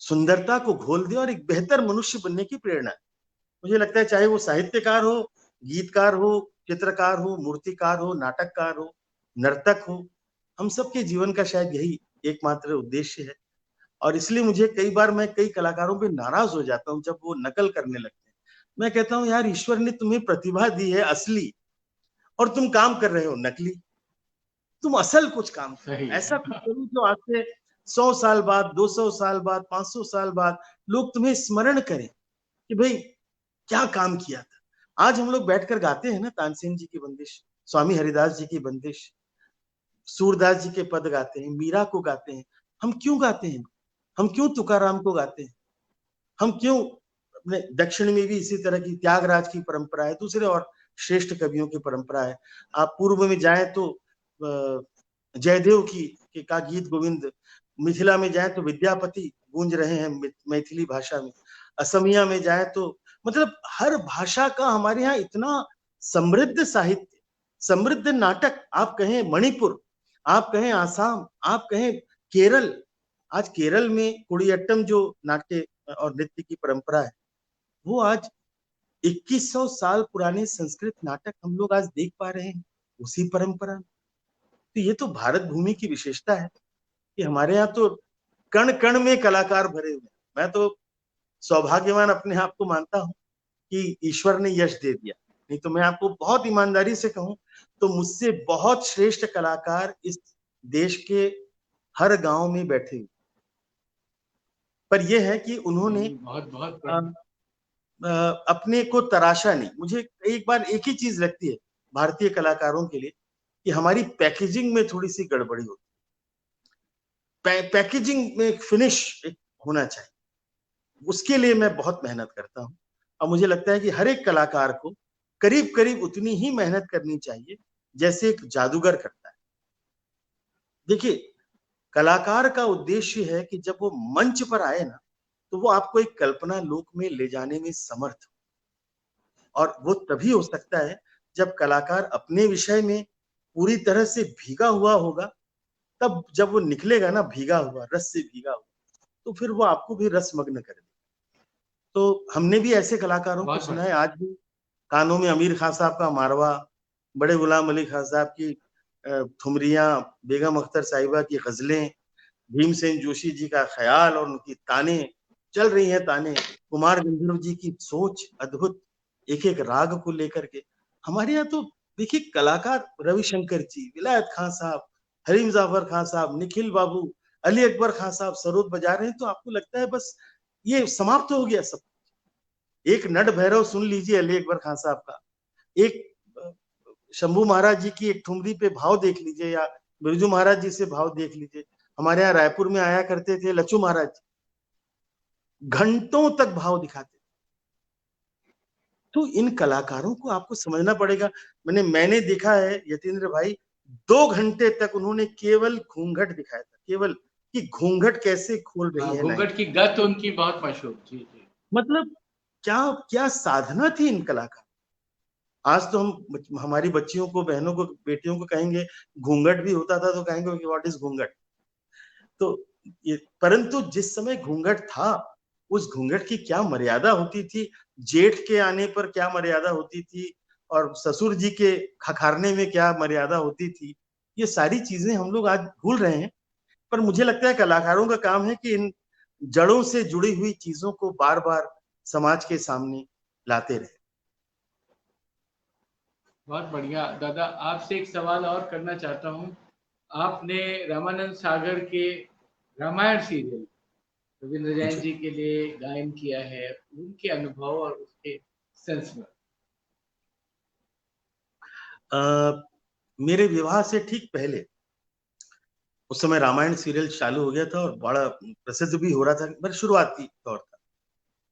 सुंदरता को घोल दे और एक बेहतर मनुष्य बनने की प्रेरणा। मुझे लगता है चाहे वो साहित्यकार हो, गीतकार हो, चित्रकार हो, मूर्तिकार हो, नाटककार हो, नर्तक हो, हम सबके जीवन का शायद यही एकमात्र उद्देश्य है। और इसलिए मुझे कई बार मैं कई कलाकारों पे नाराज हो जाता हूँ जब वो नकल करने लगते हैं। मैं कहता हूँ यार, ईश्वर ने तुम्हें प्रतिभा दी है असली, और तुम काम कर रहे हो नकली। तुम असल कुछ काम करो, ऐसा कुछ करो जो आज से 100 साल बाद, 200 साल बाद, 500 साल बाद लोग तुम्हें स्मरण करें कि भाई क्या काम किया था। आज हम लोग बैठकर गाते हैं ना तानसेन जी की बंदिश, स्वामी हरिदास जी की बंदिश, सूरदास जी के पद गाते हैं, मीरा को गाते हैं। हम क्यों गाते हैं? हम क्यों तुकाराम को गाते हैं? हम क्यों अपने दक्षिण में भी इसी तरह की त्यागराज की परंपरा है, दूसरे और श्रेष्ठ कवियों की परंपरा है। आप पूर्व में जाए तो जयदेव की का गीत गोविंद, मिथिला में जाए तो विद्यापति गूंज रहे हैं मैथिली भाषा में, असमिया में जाए तो मतलब हर भाषा का हमारे यहाँ इतना समृद्ध साहित्य, समृद्ध नाटक। आप कहें मणिपुर, आप कहें आसाम, आप कहें केरल, आज केरल में कुडियट्टम जो नाट्य और नृत्य की परंपरा है, वो आज 2100 साल पुराने संस्कृत नाटक हम लोग आज देख पा रहे हैं उसी परंपरा में। तो ये तो भारत भूमि की विशेषता है कि हमारे यहाँ तो कण कण में कलाकार भरे हुए हैं। मैं तो सौभाग्यवान अपने आप को मानता हूँ कि ईश्वर ने यश दे दिया, नहीं तो मैं आपको बहुत ईमानदारी से कहूं तो मुझसे बहुत श्रेष्ठ कलाकार इस देश के हर गांव में बैठे हुए। पर यह है कि उन्होंने अपने को तराशा नहीं। मुझे एक बार एक ही चीज लगती है भारतीय कलाकारों के लिए कि हमारी पैकेजिंग में थोड़ी सी गड़बड़ी होती है। पैकेजिंग में एक फिनिश होना चाहिए, उसके लिए मैं बहुत मेहनत करता हूं। और मुझे लगता है कि हर एक कलाकार को करीब करीब उतनी ही मेहनत करनी चाहिए जैसे एक जादूगर करता है। देखिए, कलाकार का उद्देश्य है कि जब वो मंच पर आए ना, तो वो आपको एक कल्पना लोक में ले जाने में समर्थ हो। और वो तभी हो सकता है जब कलाकार अपने विषय में पूरी तरह से भीगा हुआ होगा। तब जब वो निकलेगा ना भीगा हुआ, रस से भीगा हुआ, तो फिर वो आपको भी रसमग्न कर देगा। तो हमने भी ऐसे कलाकारों को सुना है। आज भी कानों में आमिर खान साहब का मारवा, बड़े गुलाम अली खान साहब की ठुमरियां, बेगम अख्तर साहिबा की गजलें, भीमसेन जोशी जी का ख्याल और उनकी ताने चल रही हैं। ताने कुमार गंधर्व जी की सोच अद्भुत, एक एक राग को लेकर के। हमारे यहाँ तो देखिए कलाकार रविशंकर जी, विलायत खान साहब, हरीम जाफर खान साहब, निखिल बाबू, अली अकबर खान साहब सरोद बजा रहे हैं, तो आपको लगता है बस ये समाप्त हो गया सब। एक नट भैरव सुन लीजिए अली अकबर खान साहब का, एक शंभू महाराज जी की एक ठुमरी पे भाव देख लीजिए, या बिरजू महाराज जी से भाव देख लीजिए। हमारे यहाँ रायपुर में आया करते थे लच्चू महाराज, घंटों तक भाव दिखाते। तो इन कलाकारों को आपको समझना पड़ेगा। मैंने देखा है यतीन्द्र भाई, 2 घंटे तक उन्होंने केवल घूंघट दिखाया था, केवल कि घूंघट कैसे खोल रही है। घूंघट की गत उनकी बहुत मशहूर थी। मतलब क्या क्या साधना थी इन कलाकार। आज तो हम हमारी बच्चियों को, बहनों को, बेटियों को कहेंगे घूंघट भी होता था तो कहेंगे कि व्हाट इज घूंघट। तो परंतु जिस समय घूंघट था, उस घूंघट की क्या मर्यादा होती थी, जेठ के आने पर क्या मर्यादा होती थी, और ससुर जी के खखारने में क्या मर्यादा होती थी, ये सारी चीजें हम लोग आज भूल रहे हैं। पर मुझे लगता है कलाकारों का काम है कि इन जड़ों से जुड़ी हुई चीजों को बार बार समाज के सामने लाते रहे। बहुत बढ़िया दादा, आपसे एक सवाल और करना चाहता हूँ। आपने रामानंद सागर के रामायण सीरियल रविंद्र जैन जी के लिए गायन किया है, उनके अनुभव और उसके सेंस में। मेरे विवाह से ठीक पहले उस समय रामायण सीरियल चालू हो गया था और बड़ा प्रसिद्ध भी हो रहा था, मेरा शुरुआती दौर था।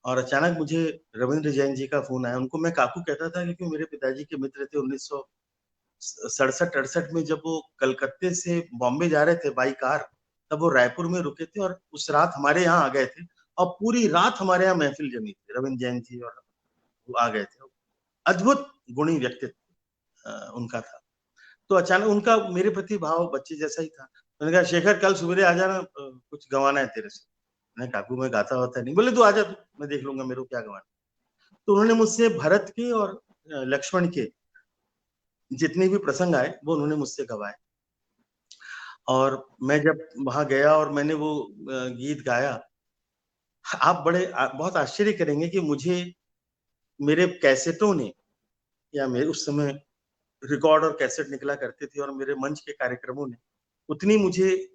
और अचानक मुझे रविंद्र जैन जी का फोन आया। उनको मैं काकू कहता था क्योंकि मेरे पिताजी के मित्र थे। 1967-68 में जब वो कलकत्ते से बॉम्बे जा रहे थे बाई कार, तब वो रायपुर में रुके थे और उस रात हमारे यहाँ आ गए थे और पूरी रात हमारे यहाँ महफिल जमी थी। रविंद्र जैन जी और वो आ गए थे। अद्भुत गुणी व्यक्तित्व उनका था। तो अचानक उनका मेरे प्रति भाव बच्चे जैसा ही था। मैंने कहा शेखर कल सवेरे आ जाना, कुछ गंवाना है तेरे से। मैं काकू में गाता होता नहीं। बोले तू आ जा, तू, मैं देख लूंगा, मेरे को क्या गंवाना। तो उन्होंने मुझसे भरत के और लक्ष्मण के जितने भी प्रसंग आए वो उन्होंने मुझसे गवाए। और मैं जब वहां गया और मैंने वो गीत गाया, आप बहुत आश्चर्य करेंगे कि मुझे मेरे कैसेटों ने, या मेरे उस समय रिकॉर्ड और कैसेट निकला करते थे, और मेरे मंच के कार्यक्रमों ने उतनी मुझे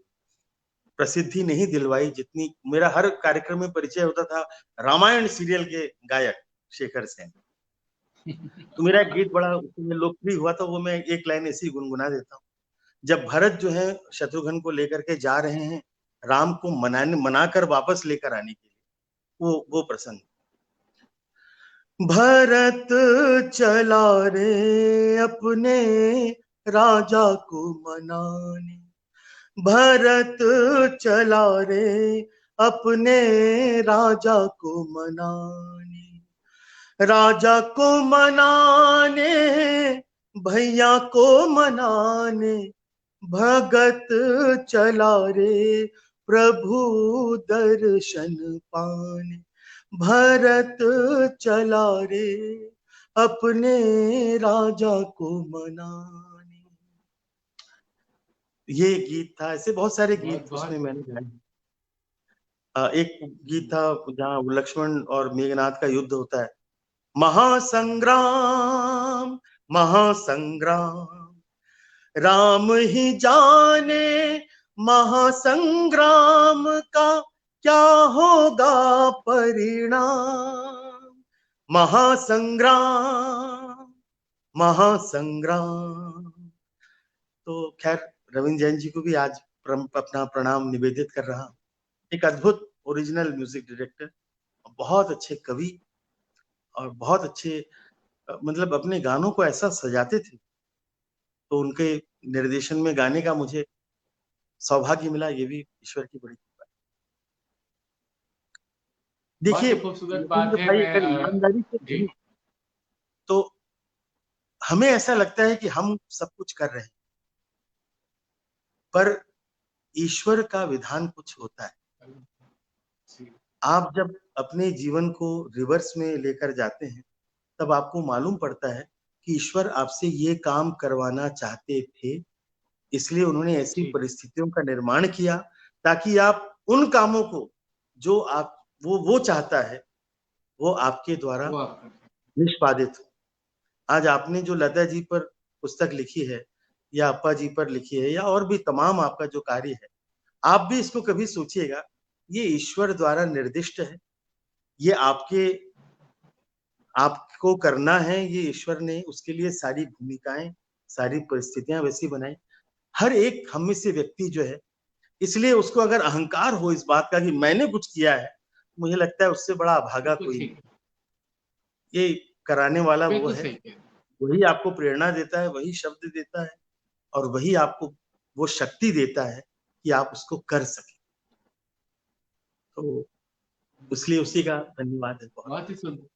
प्रसिद्धि नहीं दिलवाई जितनी मेरा हर कार्यक्रम में परिचय होता था रामायण सीरियल के गायक शेखर सेन। तो मेरा एक गीत बड़ा उसमें लोकप्रिय हुआ था, वो मैं एक लाइन ऐसी गुनगुना देता हूँ। जब भरत जो है शत्रुघ्न को लेकर के जा रहे हैं राम को मनाकर वापस लेकर आने के लिए, वो प्रसंग। भरत चला रे अपने राजा को मनाने, भरत चला रे अपने राजा को मनाने, राजा को मनाने भैया को मनाने, भगत चला रे प्रभु दर्शन पाने, भरत चला रे अपने राजा को मनाने। ये गीत था। ऐसे बहुत सारे गीत उसमें मैंने गाए। एक गीत था जहाँ लक्ष्मण और मेघनाथ का युद्ध होता है। महासंग्राम महासंग्राम राम ही जाने, महासंग्राम का क्या होगा परिणाम, महासंग्राम महासंग्राम। तो खैर रविंद्र जैन जी को भी आज अपना प्रणाम निवेदित कर रहा हूं। एक अद्भुत ओरिजिनल म्यूजिक डायरेक्टर, बहुत अच्छे कवि और बहुत अच्छे मतलब अपने गानों को ऐसा सजाते थे। तो उनके निर्देशन में गाने का मुझे सौभाग्य मिला, ये भी ईश्वर की बड़ी कृपा है। देखिए खूबसूरत बात है। भाई अगर ईमानदारी से कहें तो हमें ऐसा लगता है कि हम सब कुछ कर रहे हैं, पर ईश्वर का विधान कुछ होता है। आप जब अपने जीवन को रिवर्स में लेकर जाते हैं तब आपको मालूम पड़ता है कि ईश्वर आपसे ये काम करवाना चाहते थे, इसलिए उन्होंने ऐसी परिस्थितियों का निर्माण किया ताकि आप उन कामों को जो आप वो चाहता है वो आपके द्वारा निष्पादित हो। आज आपने जो लता जी पर पुस्तक लिखी है या अप्पा जी पर लिखी है या और भी तमाम आपका जो कार्य है, आप भी इसको कभी सोचिएगा, ये ईश्वर द्वारा निर्दिष्ट है, ये आपको करना है, ये ईश्वर ने उसके लिए सारी भूमिकाएं, सारी परिस्थितियां वैसी बनाई। हर एक हम में से व्यक्ति जो है, इसलिए उसको अगर अहंकार हो इस बात का कि मैंने कुछ किया है, मुझे लगता है उससे बड़ा अभागा कोई नहीं। ये कराने वाला वो है, वही आपको प्रेरणा देता है, वही शब्द देता है और वही आपको वो शक्ति देता है कि आप उसको कर सके। तो इसलिए उसी का धन्यवाद है। बहुत ही सुंदर।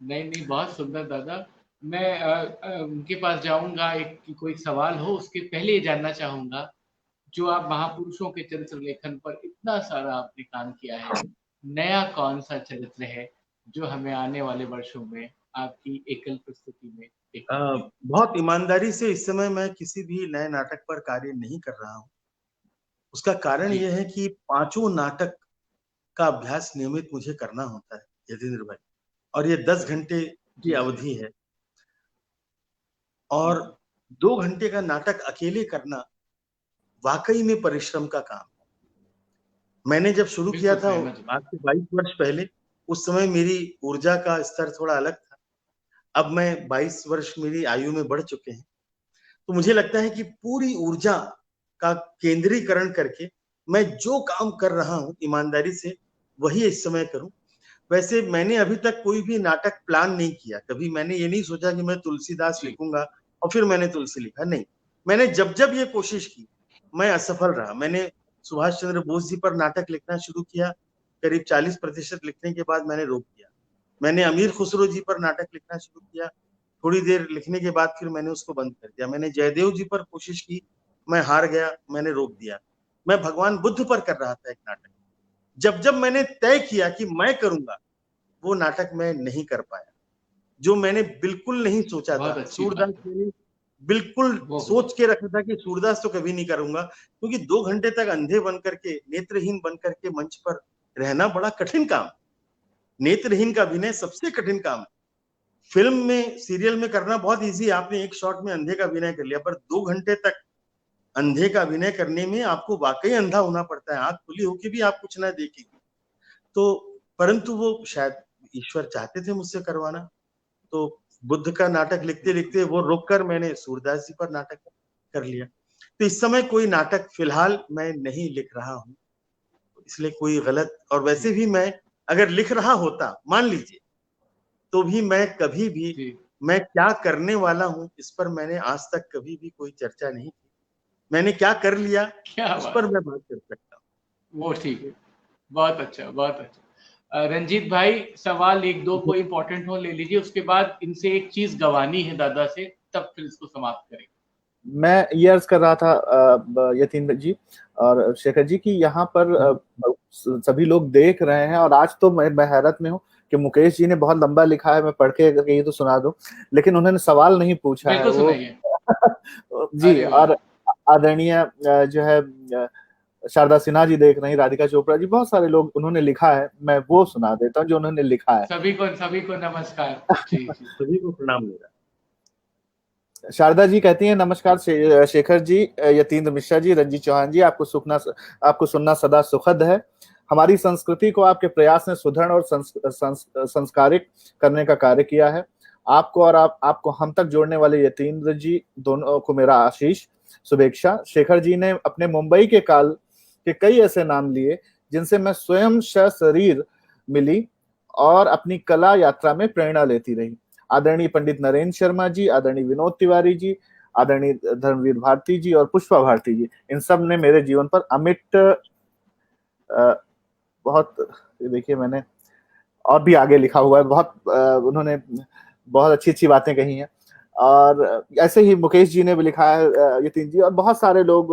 नहीं, बहुत सुंदर दादा। मैं उनके पास जाऊंगा, एक कोई सवाल हो उसके पहले ये जानना चाहूंगा, जो आप महापुरुषों के चरित्र लेखन पर इतना सारा आपने काम किया है, नया कौन सा चरित्र है जो हमें आने वाले वर्षों में आपकी एकल प्रस्तुति में? बहुत ईमानदारी से इस समय मैं किसी भी नए नाटक पर कार्य नहीं कर रहा हूँ। उसका कारण जी। यह है कि पांचों नाटक का अभ्यास नियमित मुझे करना होता है यतीन्द्र भाई, और ये 10 घंटे की जी, अवधि है, और 2 घंटे का नाटक अकेले करना वाकई में परिश्रम का काम है। मैंने जब शुरू किया बिल्कुल था सहमत हूँ। आज से 22 वर्ष पहले, उस समय मेरी ऊर्जा का स्तर थोड़ा अलग था। अब मैं 22 वर्ष मेरी आयु में बढ़ चुके हैं, तो मुझे लगता है कि पूरी ऊर्जा का केंद्रीकरण करके मैं जो काम कर रहा हूँ ईमानदारी से वही इस समय करूं। वैसे मैंने अभी तक कोई भी नाटक प्लान नहीं किया, कभी मैंने ये नहीं सोचा कि मैं तुलसीदास जी। लिखूंगा और फिर मैंने तुलसी लिखा, नहीं। मैंने जब जब ये कोशिश की मैं असफल रहा। मैंने सुभाष चंद्र बोस जी पर नाटक लिखना शुरू किया, करीब 40% लिखने के बाद मैंने रोक दिया। मैंने अमीर खुसरो जी पर नाटक लिखना शुरू किया, थोड़ी देर लिखने के बाद फिर मैंने उसको बंद कर दिया। मैंने जयदेव जी पर कोशिश की, मैं हार गया, मैंने रोक दिया। मैं भगवान बुद्ध पर कर रहा था एक नाटक, जब जब मैंने तय किया कि मैं करूंगा, वो नाटक मैं नहीं कर पाया। जो मैंने बिल्कुल नहीं सोचा था, बहुत अच्छी सूरदास बात है। मैंने बिल्कुल वो सोच के रखा था कि सूरदास तो कभी नहीं करूंगा, क्योंकि 2 घंटे तक अंधे बन करके, नेत्रहीन बन करके मंच पर रहना बड़ा कठिन काम। नेत्रहीन का अभिनय सबसे कठिन काम है। फिल्म में, सीरियल में करना बहुत इजी है, आपने एक शॉट में अंधे का अभिनय कर लिया, पर 2 घंटे तक अंधे का अभिनय करने में आपको वाकई अंधा होना पड़ता है, आंख खुली होके भी आप कुछ ना देखेंगे। तो परंतु वो शायद ईश्वर चाहते थे मुझसे करवाना, तो बुद्ध का नाटक लिखते लिखते वो रोककर मैंने सूरदास जी पर नाटक कर लिया। तो इस समय कोई नाटक फिलहाल मैं नहीं लिख रहा हूँ, इसलिए कोई गलत, और वैसे भी मैं अगर लिख रहा होता, मान लीजिए, तो भी मैं कभी भी जी, मैं क्या करने वाला हूँ इस पर मैंने आज तक कभी भी कोई चर्चा नहीं की। मैंने क्या कर लिया क्या उस पर बात! मैं बात कर सकता वो ठीक है। बहुत अच्छा, बहुत अच्छा। रंजीत भाई, सवाल 1-2 हूँ। कोई इम्पोर्टेंट हो ले लीजिए, उसके बाद इनसे एक चीज़ गँवानी है दादा से, तब फिर इसको समाप्त करेंगे। मैं ये अर्ज कर रहा था यतीन जी और शेखर जी की यहाँ पर सभी लोग देख रहे हैं, और आज तो मैं हैरत में हूँ कि मुकेश जी ने बहुत लंबा लिखा है, मैं पढ़ के ये तो सुना दूं, लेकिन उन्होंने सवाल नहीं पूछा है बिल्कुल वो। सुनाइए। जी, अरे वाह! और आदरणीय जो है शारदा सिन्हा जी देख रही, राधिका चोपड़ा जी, बहुत सारे लोग उन्होंने लिखा है, मैं वो सुना देता हूँ जो उन्होंने लिखा है। सभी को नमस्कार। जी, जी। सभी को प्रणाम मेरा। शारदा जी कहती हैं, नमस्कार शेखर जी, यतीन्द्र मिश्रा जी, रंजीत चौहान जी, आपको सुनना सदा सुखद है। हमारी संस्कृति को आपके प्रयास ने सुदृढ़ और संस्कारिक करने का कार्य किया है। आपको और आपको हम तक जोड़ने वाले यतीन्द्र जी दोनों को मेरा आशीष शुभेच्छा। शेखर जी ने अपने मुंबई के काल के कई ऐसे नाम लिए जिनसे मैं स्वयं सशरीर मिली और अपनी कला यात्रा में प्रेरणा लेती रही। आदरणीय पंडित नरेंद्र शर्मा जी, आदरणीय विनोद तिवारी जी, आदरणीय धर्मवीर भारती जी और पुष्पा भारती जी, इन सब ने मेरे जीवन पर अमिट बहुत, देखिए मैंने और भी आगे लिखा हुआ है, बहुत उन्होंने बहुत अच्छी अच्छी बातें कही हैं। और ऐसे ही मुकेश जी ने भी लिखा है, यतीन जी, और बहुत सारे लोग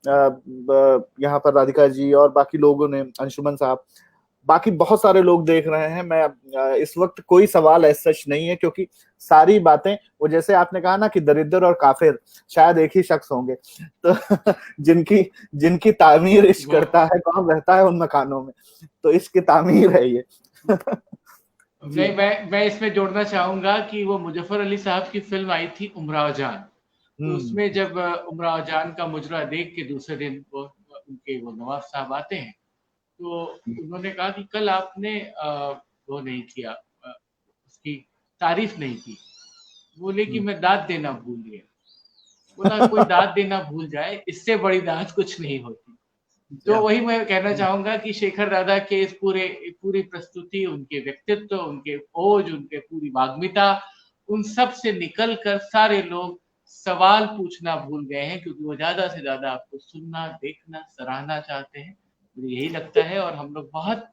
यहाँ पर, राधिका जी और बाकी लोगों ने, अंशुमन साहब, बाकी बहुत सारे लोग देख रहे हैं। मैं इस वक्त कोई सवाल ऐसा सच नहीं है, क्योंकि सारी बातें, वो जैसे आपने कहा ना कि दरिद्र और काफिर शायद एक ही शख्स होंगे, तो जिनकी जिनकी तामीर इश्क वो करता है, कौन रहता है उन मकानों में, तो इसकी तामीर है ये। जी। नहीं, मैं इसमें जोड़ना चाहूँगा कि वो मुज़फ़्फ़र अली साहब की फ़िल्म आई थी उमराव जान। तो उसमें जब उमराव जान का मुजरा देख के दूसरे दिन उनके वो नवाब साहब आते हैं, तो उन्होंने कहा कि कल आपने वो नहीं किया, उसकी तारीफ नहीं की। बोले कि मैं दाद देना भूल गया। बोला कोई दाद देना भूल जाए, इससे बड़ी दाद कुछ नहीं होती। तो वही मैं कहना चाहूँगा कि शेखर दादा के इस पूरी प्रस्तुति, उनके व्यक्तित्व, उनके ओज, उनके पूरी वाग्मिता, उन सब से निकल कर सारे लोग सवाल पूछना भूल गए हैं, क्योंकि वो ज़्यादा से ज़्यादा आपको सुनना, देखना, सराहना चाहते हैं। मुझे यही लगता है, और हम लोग बहुत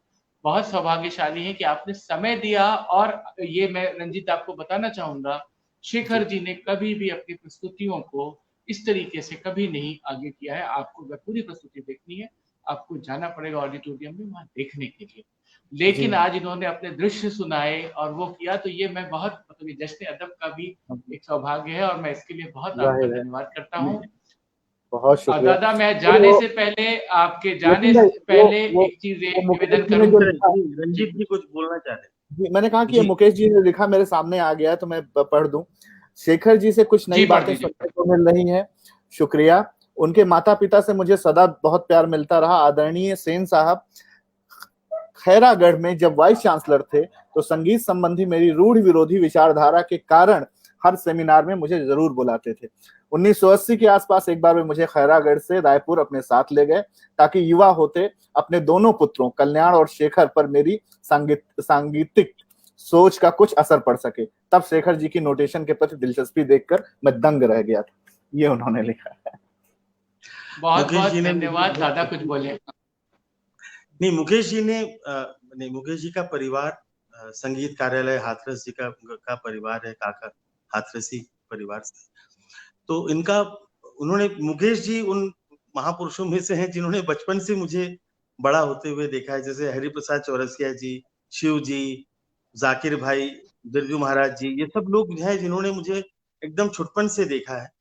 बहुत सौभाग्यशाली हैं कि आपने समय दिया। और ये मैं रंजीत आपको बताना चाहूँगा, शेखर जी ने कभी भी अपनी प्रस्तुतियों को इस तरीके से कभी नहीं आगे किया है। आपको अगर पूरी प्रस्तुति देखनी है, आपको जाना पड़ेगा ऑडिटोरियम में, वहाँ देखने के लिए। लेकिन आज इन्होंने अपने दृश्य सुनाए और वो किया, तो ये मैं बहुत मतलब जश्न अदब का भी एक सौभाग्य है और मैं इसके लिए बहुत आपका धन्यवाद करता हूँ। बहुत शुक्रिया। दादा, मैं जाने से पहले, आपके जाने लेकिन से पहले एक चीज मुकेश निवेदन जी ने जो करूँ। लिखा, रंजीत जी कुछ बोलना चाह रहे हैं। जी मैंने कहा कि ये जी। मुकेश जी ने लिखा मेरे सामने आ गया, तो मैं पढ़ दूं। शेखर जी से कुछ नई जी, पढ़ बातें दीजिए। सुनने को मिल रही हैं, शुक्रिया। उनके माता पिता से मुझे सदा बहुत प्यार मिलता रहा। आदरणीय सेन साहब खैरागढ़ में जब वाइस चांसलर थे तो संगीत संबंधी मेरी रूढ़ विरोधी विचारधारा के कारण हर सेमिनार में मुझे जरूर बुलाते थे। 1980 के आसपास एक बार वे मुझे खैरागढ़ से रायपुर अपने साथ ले गए ताकि युवा होते अपने दोनों पुत्रों कल्याण और शेखर पर मेरी सांगीतिक सोच का कुछ असर पड़ सके। तब शेखर जी की नोटेशन के प्रति दिलचस्पी देखकर मैं दंग रह गया था। ये उन्होंने लिखा है। बहुत मुकेश बहुत जी ने धन्यवाद। दादा कुछ बोले। नहीं, मुकेश जी ने नहीं, मुकेश जी का परिवार संगीत कार्यालय हाथरस जी का परिवार है, काका हाथरसी परिवार से। तो इनका उन्होंने मुकेश जी उन महापुरुषों में से हैं जिन्होंने बचपन से मुझे बड़ा होते हुए देखा है, जैसे हरिप्रसाद चौरसिया जी, शिव जी, जाकिर भाई, बिरजू महाराज जी, ये सब लोग हैं जिन्होंने मुझे एकदम छुटपन से देखा है।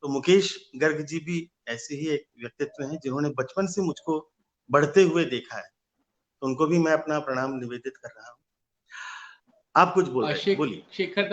तो मुकेश गर्ग जी भी ऐसे ही एक व्यक्तित्व हैं जिन्होंने बचपन से मुझको बढ़ते हुए देखा है। तो उनको भी मैं अपना प्रणाम निवेदित कर रहा हूँ। आप कुछ बोल रहे हैं, बोलिए। शेखर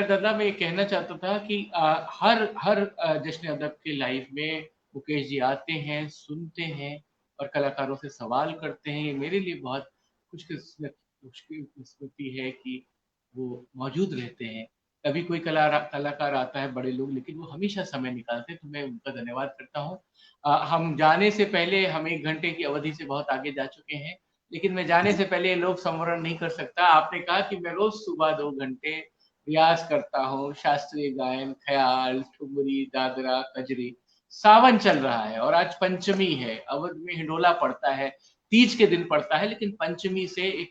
दादा, मैं ये कहना चाहता था कि हर जश्न अदब के लाइफ में मुकेश जी आते हैं, सुनते हैं और कलाकारों से सवाल करते हैं। ये मेरे लिए बहुत खुशकिस्मती है कि वो मौजूद रहते हैं। कभी कोई कलाकार आता है, बड़े लोग, लेकिन वो हमेशा समय निकालते हैं, तो मैं उनका धन्यवाद करता हूँ। हम जाने से पहले हम 1 घंटे की अवधि से बहुत आगे जा चुके हैं, लेकिन मैं जाने से पहले लोक संवरण नहीं कर सकता। आपने कहा कि मैं रोज सुबह 2 घंटे रियाज करता हूँ, शास्त्रीय गायन, ख्याल, ठुमरी, दादरा, कजरी। सावन चल रहा है और आज पंचमी है, अवध में हिंडोला पड़ता है, तीज के दिन पड़ता है, लेकिन पंचमी से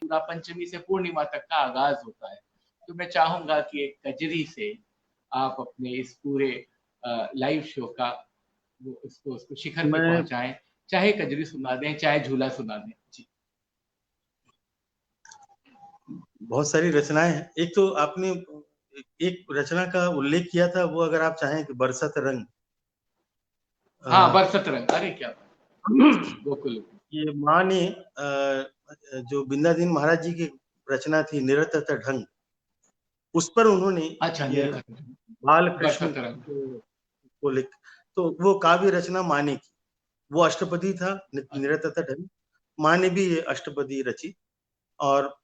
पूर्णिमा तक का आगाज होता है। तो मैं चाहूंगा कि एक कजरी से आप अपने इस पूरे लाइव शो का उसको शिखर पे मैं पहुंचाएं। चाहे कजरी सुना दें, चाहे झूला सुना दें। जी। बहुत सारी रचनाएं हैं। एक तो आपने एक रचना का उल्लेख किया था, वो अगर आप चाहें कि बरसत रंग। हाँ, बरसत रंग, अरे क्या गोकुल। ये माँ ने जो बिंदादीन महाराज जी की रचना थी निरतत ढंग, उस पर उन्होंने अच्छा, ये बाल कृष्ण बरसत रंग को लिख, तो वो काव्य रचना माँ ने की। वो अष्टपदी था निरतत ढंग। माँ ने भी ये अष्टपदी रची और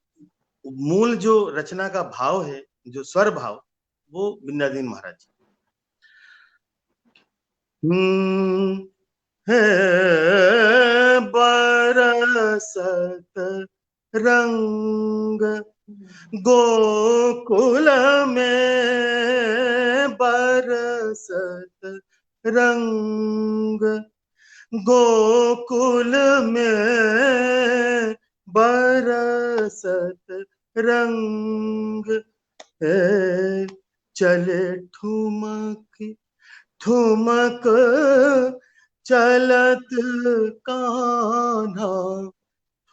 मूल जो रचना का भाव है, जो स्वर भाव, वो बिंदादीन महाराज जी। है बरसत रंग गोकुल में, बरसत रंग गोकुल में, बरसत रंग है। चले ठुमक ठुमक चलत कान्हा,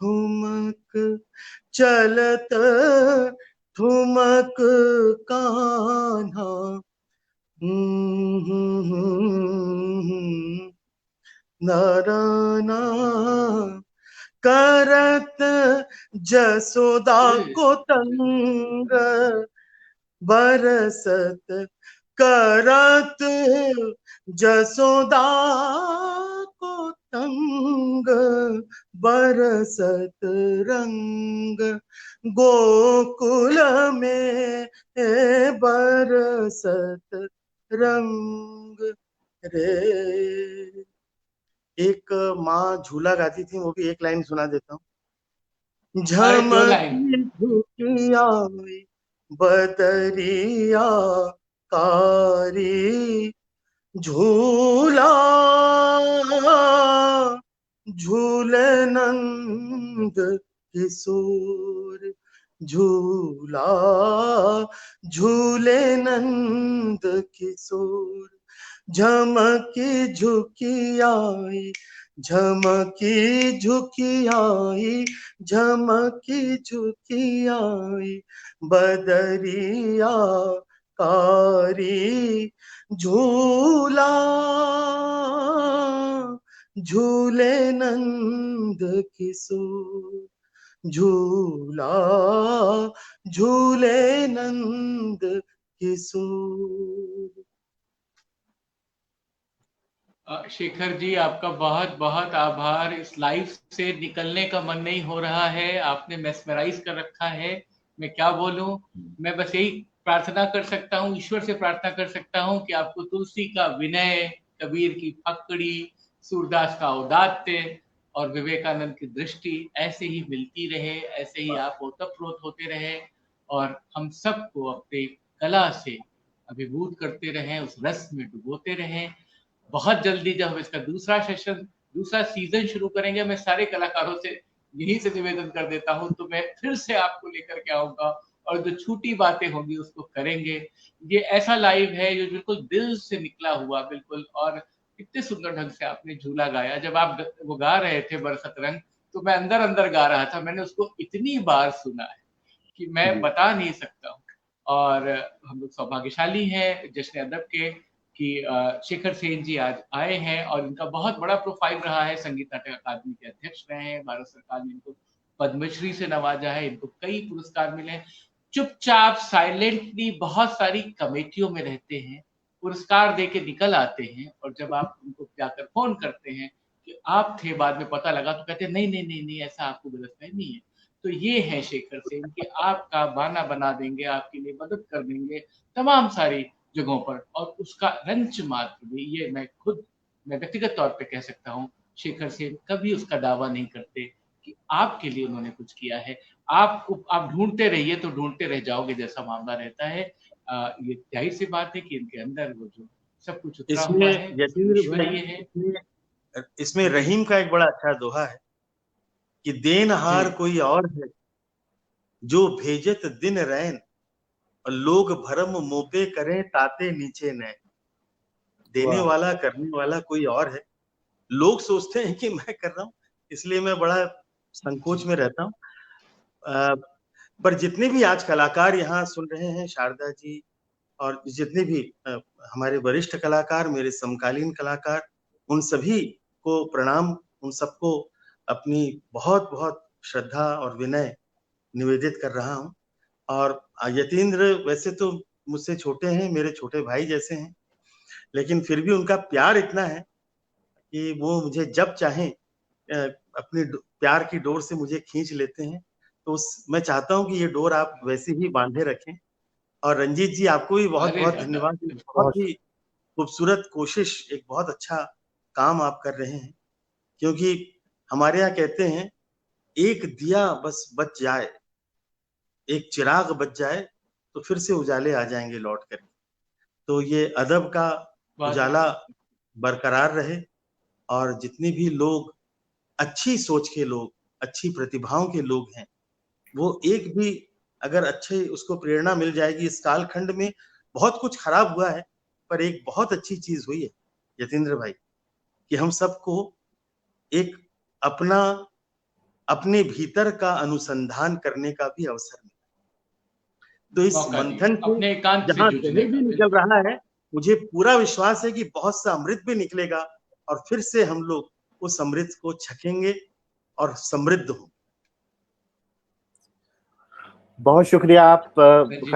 ठुमक चलत ठुमक कान्हा। नाराना करत जसोदा को तंग, बरसत करत जसोदा को तंग, बरसत रंग गोकुल में, बरसत रंग रे। एक माँ झूला गाती थी, वो भी एक लाइन सुना देता हूँ। झमकी झुकिया बदरिया कारी, झूला झूले नंद किशोर, झूला झूले नंद किशोर। झमकी झुकी आई झमकी झुकी आई, झमकी झुकी आई, बदरिया कारी झूला झूले नंद किशोर, झूला झूले नंद किशोर। शेखर जी, आपका बहुत बहुत आभार। इस लाइफ से निकलने का मन नहीं हो रहा है, आपने मेस्मराइज कर रखा है। मैं क्या बोलूं, मैं बस यही प्रार्थना कर सकता हूँ, ईश्वर से प्रार्थना कर सकता हूँ कि आपको तुलसी का विनय, कबीर की फक्कड़ी, सूरदास का औदात्य और विवेकानंद की दृष्टि ऐसे ही मिलती रहे, ऐसे ही आप ओतप्रोत होते रहे और हम सबको अपने कला से अभिभूत करते रहें, उस रस में डुबोते रहें। बहुत जल्दी जब हम इसका दूसरा सीजन शुरू करेंगे, मैं सारे कलाकारों से यहीं से निवेदन कर देता हूं, तो मैं फिर से आपको लेकर के आऊंगा और जो छूटी बातें होंगी उसको करेंगे। ये ऐसा लाइव है जो बिल्कुल दिल से निकला हुआ, बिल्कुल। और इतने सुंदर ढंग से आपने झूला गाया। जब आप वो गा रहे थे बरसत रंग, तो मैं अंदर अंदर गा रहा था। मैंने उसको इतनी बार सुना है कि मैं बता नहीं सकता हूँ। और हम लोग सौभाग्यशाली हैं जश्न अदब के कि शेखर सेन जी आज आए हैं और इनका बहुत बड़ा प्रोफाइल रहा है। संगीत नाटक अकादमी के अध्यक्ष रहे हैं, भारत सरकार ने इनको पद्मश्री से नवाजा है, इनको कई पुरस्कार मिले। चुपचाप साइलेंटली बहुत सारी कमेटियों में रहते हैं, पुरस्कार दे के निकल आते हैं, और जब आप उनको जाकर फोन करते हैं कि आप थे, बाद में पता लगा, तो कहते हैं नहीं नहीं नहीं नहीं, ऐसा आपको गलतफहमी है। तो ये है शेखर सेन कि आपका बहाना बना देंगे, आपके लिए मदद कर देंगे तमाम सारी जगहों पर। और उसका रंच मात्र भी, ये मैं व्यक्तिगत तौर पे कह सकता हूँ, शेखर सेन कभी उसका दावा नहीं करते कि आपके लिए उन्होंने कुछ किया है। आप ढूंढते रहिए तो ढूंढते रह जाओगे, जैसा मामला रहता है। ये जाहिर सी बात है कि इनके अंदर वो जो सब कुछ उतरा हुआ है, ईश्वरीय है। इसमें रहीम का एक बड़ा अच्छा दोहा है कि देनहार कोई और है जो भेजत दिन रैन, और लोग भरम मोपे करें ताते नीचे नैन। देने वाला, करने वाला कोई और है, लोग सोचते हैं कि मैं कर रहा हूँ, इसलिए मैं बड़ा संकोच में रहता हूँ। पर जितने भी आज कलाकार यहाँ सुन रहे हैं, शारदा जी और जितने भी हमारे वरिष्ठ कलाकार, मेरे समकालीन कलाकार, उन सभी को प्रणाम, उन सबको अपनी बहुत बहुत श्रद्धा और विनय निवेदित कर रहा हूँ। और यतीन्द्र वैसे तो मुझसे छोटे हैं, मेरे छोटे भाई जैसे हैं, लेकिन फिर भी उनका प्यार इतना है कि वो मुझे जब चाहें अपनी प्यार की डोर से मुझे खींच लेते हैं। तो मैं चाहता हूं कि ये डोर आप वैसे ही बांधे रखें। और रंजीत जी, आपको भी बहुत बहुत धन्यवाद। बहुत ही खूबसूरत कोशिश, एक बहुत अच्छा काम आप कर रहे हैं, क्योंकि हमारे यहाँ कहते हैं एक दिया बस बच जाए, एक चिराग बच जाए, तो फिर से उजाले आ जाएंगे लौट कर। तो ये अदब का उजाला बरकरार रहे, और जितने भी लोग अच्छी सोच के लोग, अच्छी प्रतिभाओं के लोग हैं, वो एक भी अगर अच्छे उसको प्रेरणा मिल जाएगी। इस कालखंड में बहुत कुछ खराब हुआ है, पर एक बहुत अच्छी चीज हुई है यतीन्द्र भाई, कि हम सबको एक अपने भीतर का अनुसंधान करने का भी अवसर मिला। तो इस मंथन से जहां जहर भी निकल रहा है, मुझे पूरा विश्वास है कि बहुत सा अमृत भी निकलेगा, और फिर से हम लोग उस अमृत को छकेंगे और समृद्ध होंगे। बहुत शुक्रिया आप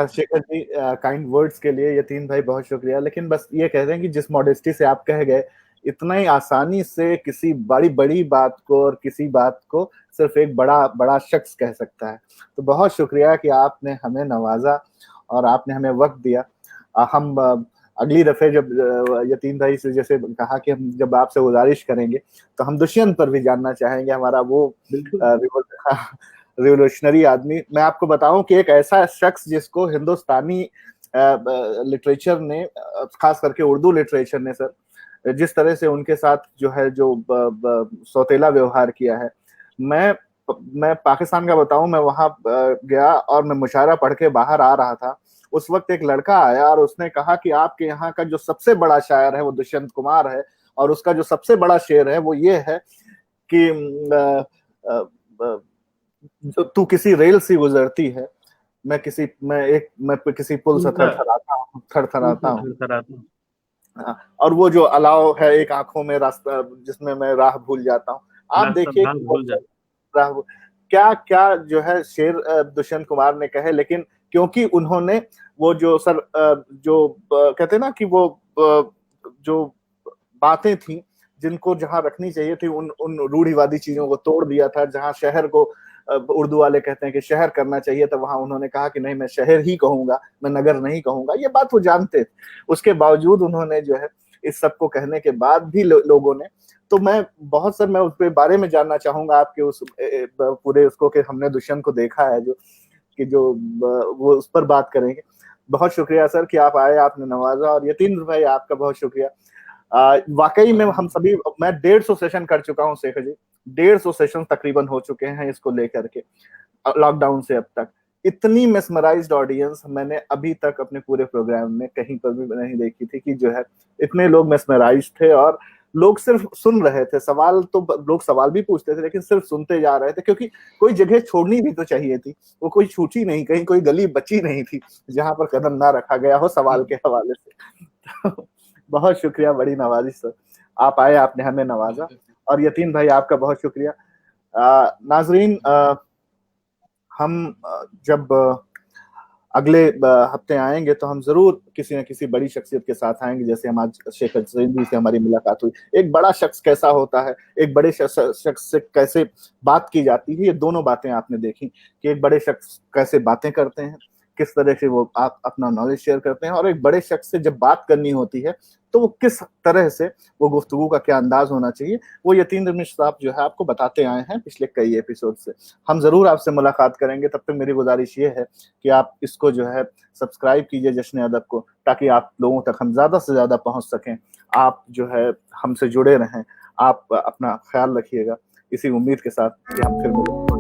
शेखर जी, काइंड वर्ड्स के लिए। यतीन भाई बहुत शुक्रिया। लेकिन बस ये कह रहे हैं कि जिस मॉडेस्टी से आप कह गए, इतना ही आसानी से किसी बड़ी बड़ी बात को और किसी बात को सिर्फ एक बड़ा बड़ा शख्स कह सकता है। तो बहुत शुक्रिया कि आपने हमें नवाजा और आपने हमें वक्त दिया। हम अगली दफे जब यतीन भाई से जैसे कहा कि हम जब आपसे गुजारिश करेंगे, तो हम दुष्यंत पर भी जानना चाहेंगे, हमारा वो रिवोल्यूशनरी आदमी। मैं आपको बताऊं कि एक ऐसा शख्स जिसको हिंदुस्तानी लिटरेचर ने, खास करके उर्दू लिटरेचर ने सर, जिस तरह से उनके साथ जो है जो सौतेला व्यवहार किया है। मैं पाकिस्तान का बताऊं, मैं वहां गया और मैं मुशायरा पढ़ के बाहर आ रहा था। उस वक्त एक लड़का आया और उसने कहा कि आपके यहाँ का जो सबसे बड़ा शायर है वो दुष्यंत कुमार है, और उसका जो सबसे बड़ा शेर है वो ये है कि तू किसी रेल से गुजरती है, मैं किसी पुल से थरथराता हूँ। हाँ, और वो जो अलाव है एक आंखों में रास्ता जिसमें मैं राह भूल जाता हूँ। आप देखिए क्या क्या जो है शेर दुष्यंत कुमार ने कहे, लेकिन क्योंकि उन्होंने वो जो कहते हैं ना कि वो जो बातें थी जिनको जहां रखनी चाहिए थी उन रूढ़िवादी चीजों को तोड़ दिया था। जहां शहर को उर्दू वाले कहते हैं कि शहर करना चाहिए, तो वहां उन्होंने कहा कि नहीं, मैं शहर ही कहूंगा, मैं नगर नहीं कहूंगा। ये बात वो जानते थे, उसके बावजूद उन्होंने जो है इस सब को कहने के बाद भी लोगों ने, तो मैं बहुत सर मैं उसके बारे में जानना चाहूंगा आपके उस पूरे उसको कि हमने दुष्यंत को देखा है जो वो उस पर बात करेंगे। बहुत शुक्रिया सर कि आप आए, आपने नवाजा, और यतीन्द्र भाई आपका बहुत शुक्रिया। वाकई में हम सभी, मैं 150 सेशन कर चुका हूँ शेखर जी, 150 सेशन तकरीबन हो चुके हैं इसको लेकर के लॉकडाउन से अब तक। इतनी मेस्मराइज्ड ऑडियंस मैंने अभी तक अपने पूरे प्रोग्राम में कहीं पर भी नहीं देखी थी कि जो है इतने लोग मेस्मराइज्ड थे और लोग सिर्फ सुन रहे थे। सवाल तो लोग सवाल भी पूछते थे लेकिन सिर्फ सुनते जा रहे थे, क्योंकि कोई जगह छोड़नी भी तो चाहिए थी। वो कोई छूटी नहीं, कहीं कोई गली बची नहीं थी जहां पर कदम ना रखा गया हो सवाल के हवाले से। बहुत शुक्रिया, बड़ी नवाजिश सर, आप आए, आपने हमें नवाजा। और यतीन भाई आपका बहुत शुक्रिया। नाजरीन, हम जब अगले हफ्ते आएंगे तो हम जरूर किसी न किसी बड़ी शख्सियत के साथ आएंगे। जैसे हम आज शेखर सिंधी से हमारी मुलाकात हुई। एक बड़ा शख्स कैसा होता है, एक बड़े शख्स से कैसे बात की जाती है, ये दोनों बातें आपने देखी कि एक बड़े शख्स कैसे बातें करते हैं, किस तरह से वो आप अपना नॉलेज शेयर करते हैं, और एक बड़े शख्स से जब बात करनी होती है तो वो किस तरह से वो गुफ्तगू का क्या अंदाज होना चाहिए, वो यतीन्द्र मिश्र साहब जो है आपको बताते आए हैं पिछले कई एपिसोड से। हम जरूर आपसे मुलाकात करेंगे, तब तक मेरी गुजारिश ये है कि आप इसको जो है सब्सक्राइब कीजिए जश्न अदब को, ताकि आप लोगों तक हम ज्यादा से ज्यादा पहुंच सकें। आप जो है हमसे जुड़े रहें, आप अपना ख्याल रखिएगा, इसी उम्मीद के साथ कि हम फिर मिलेंगे।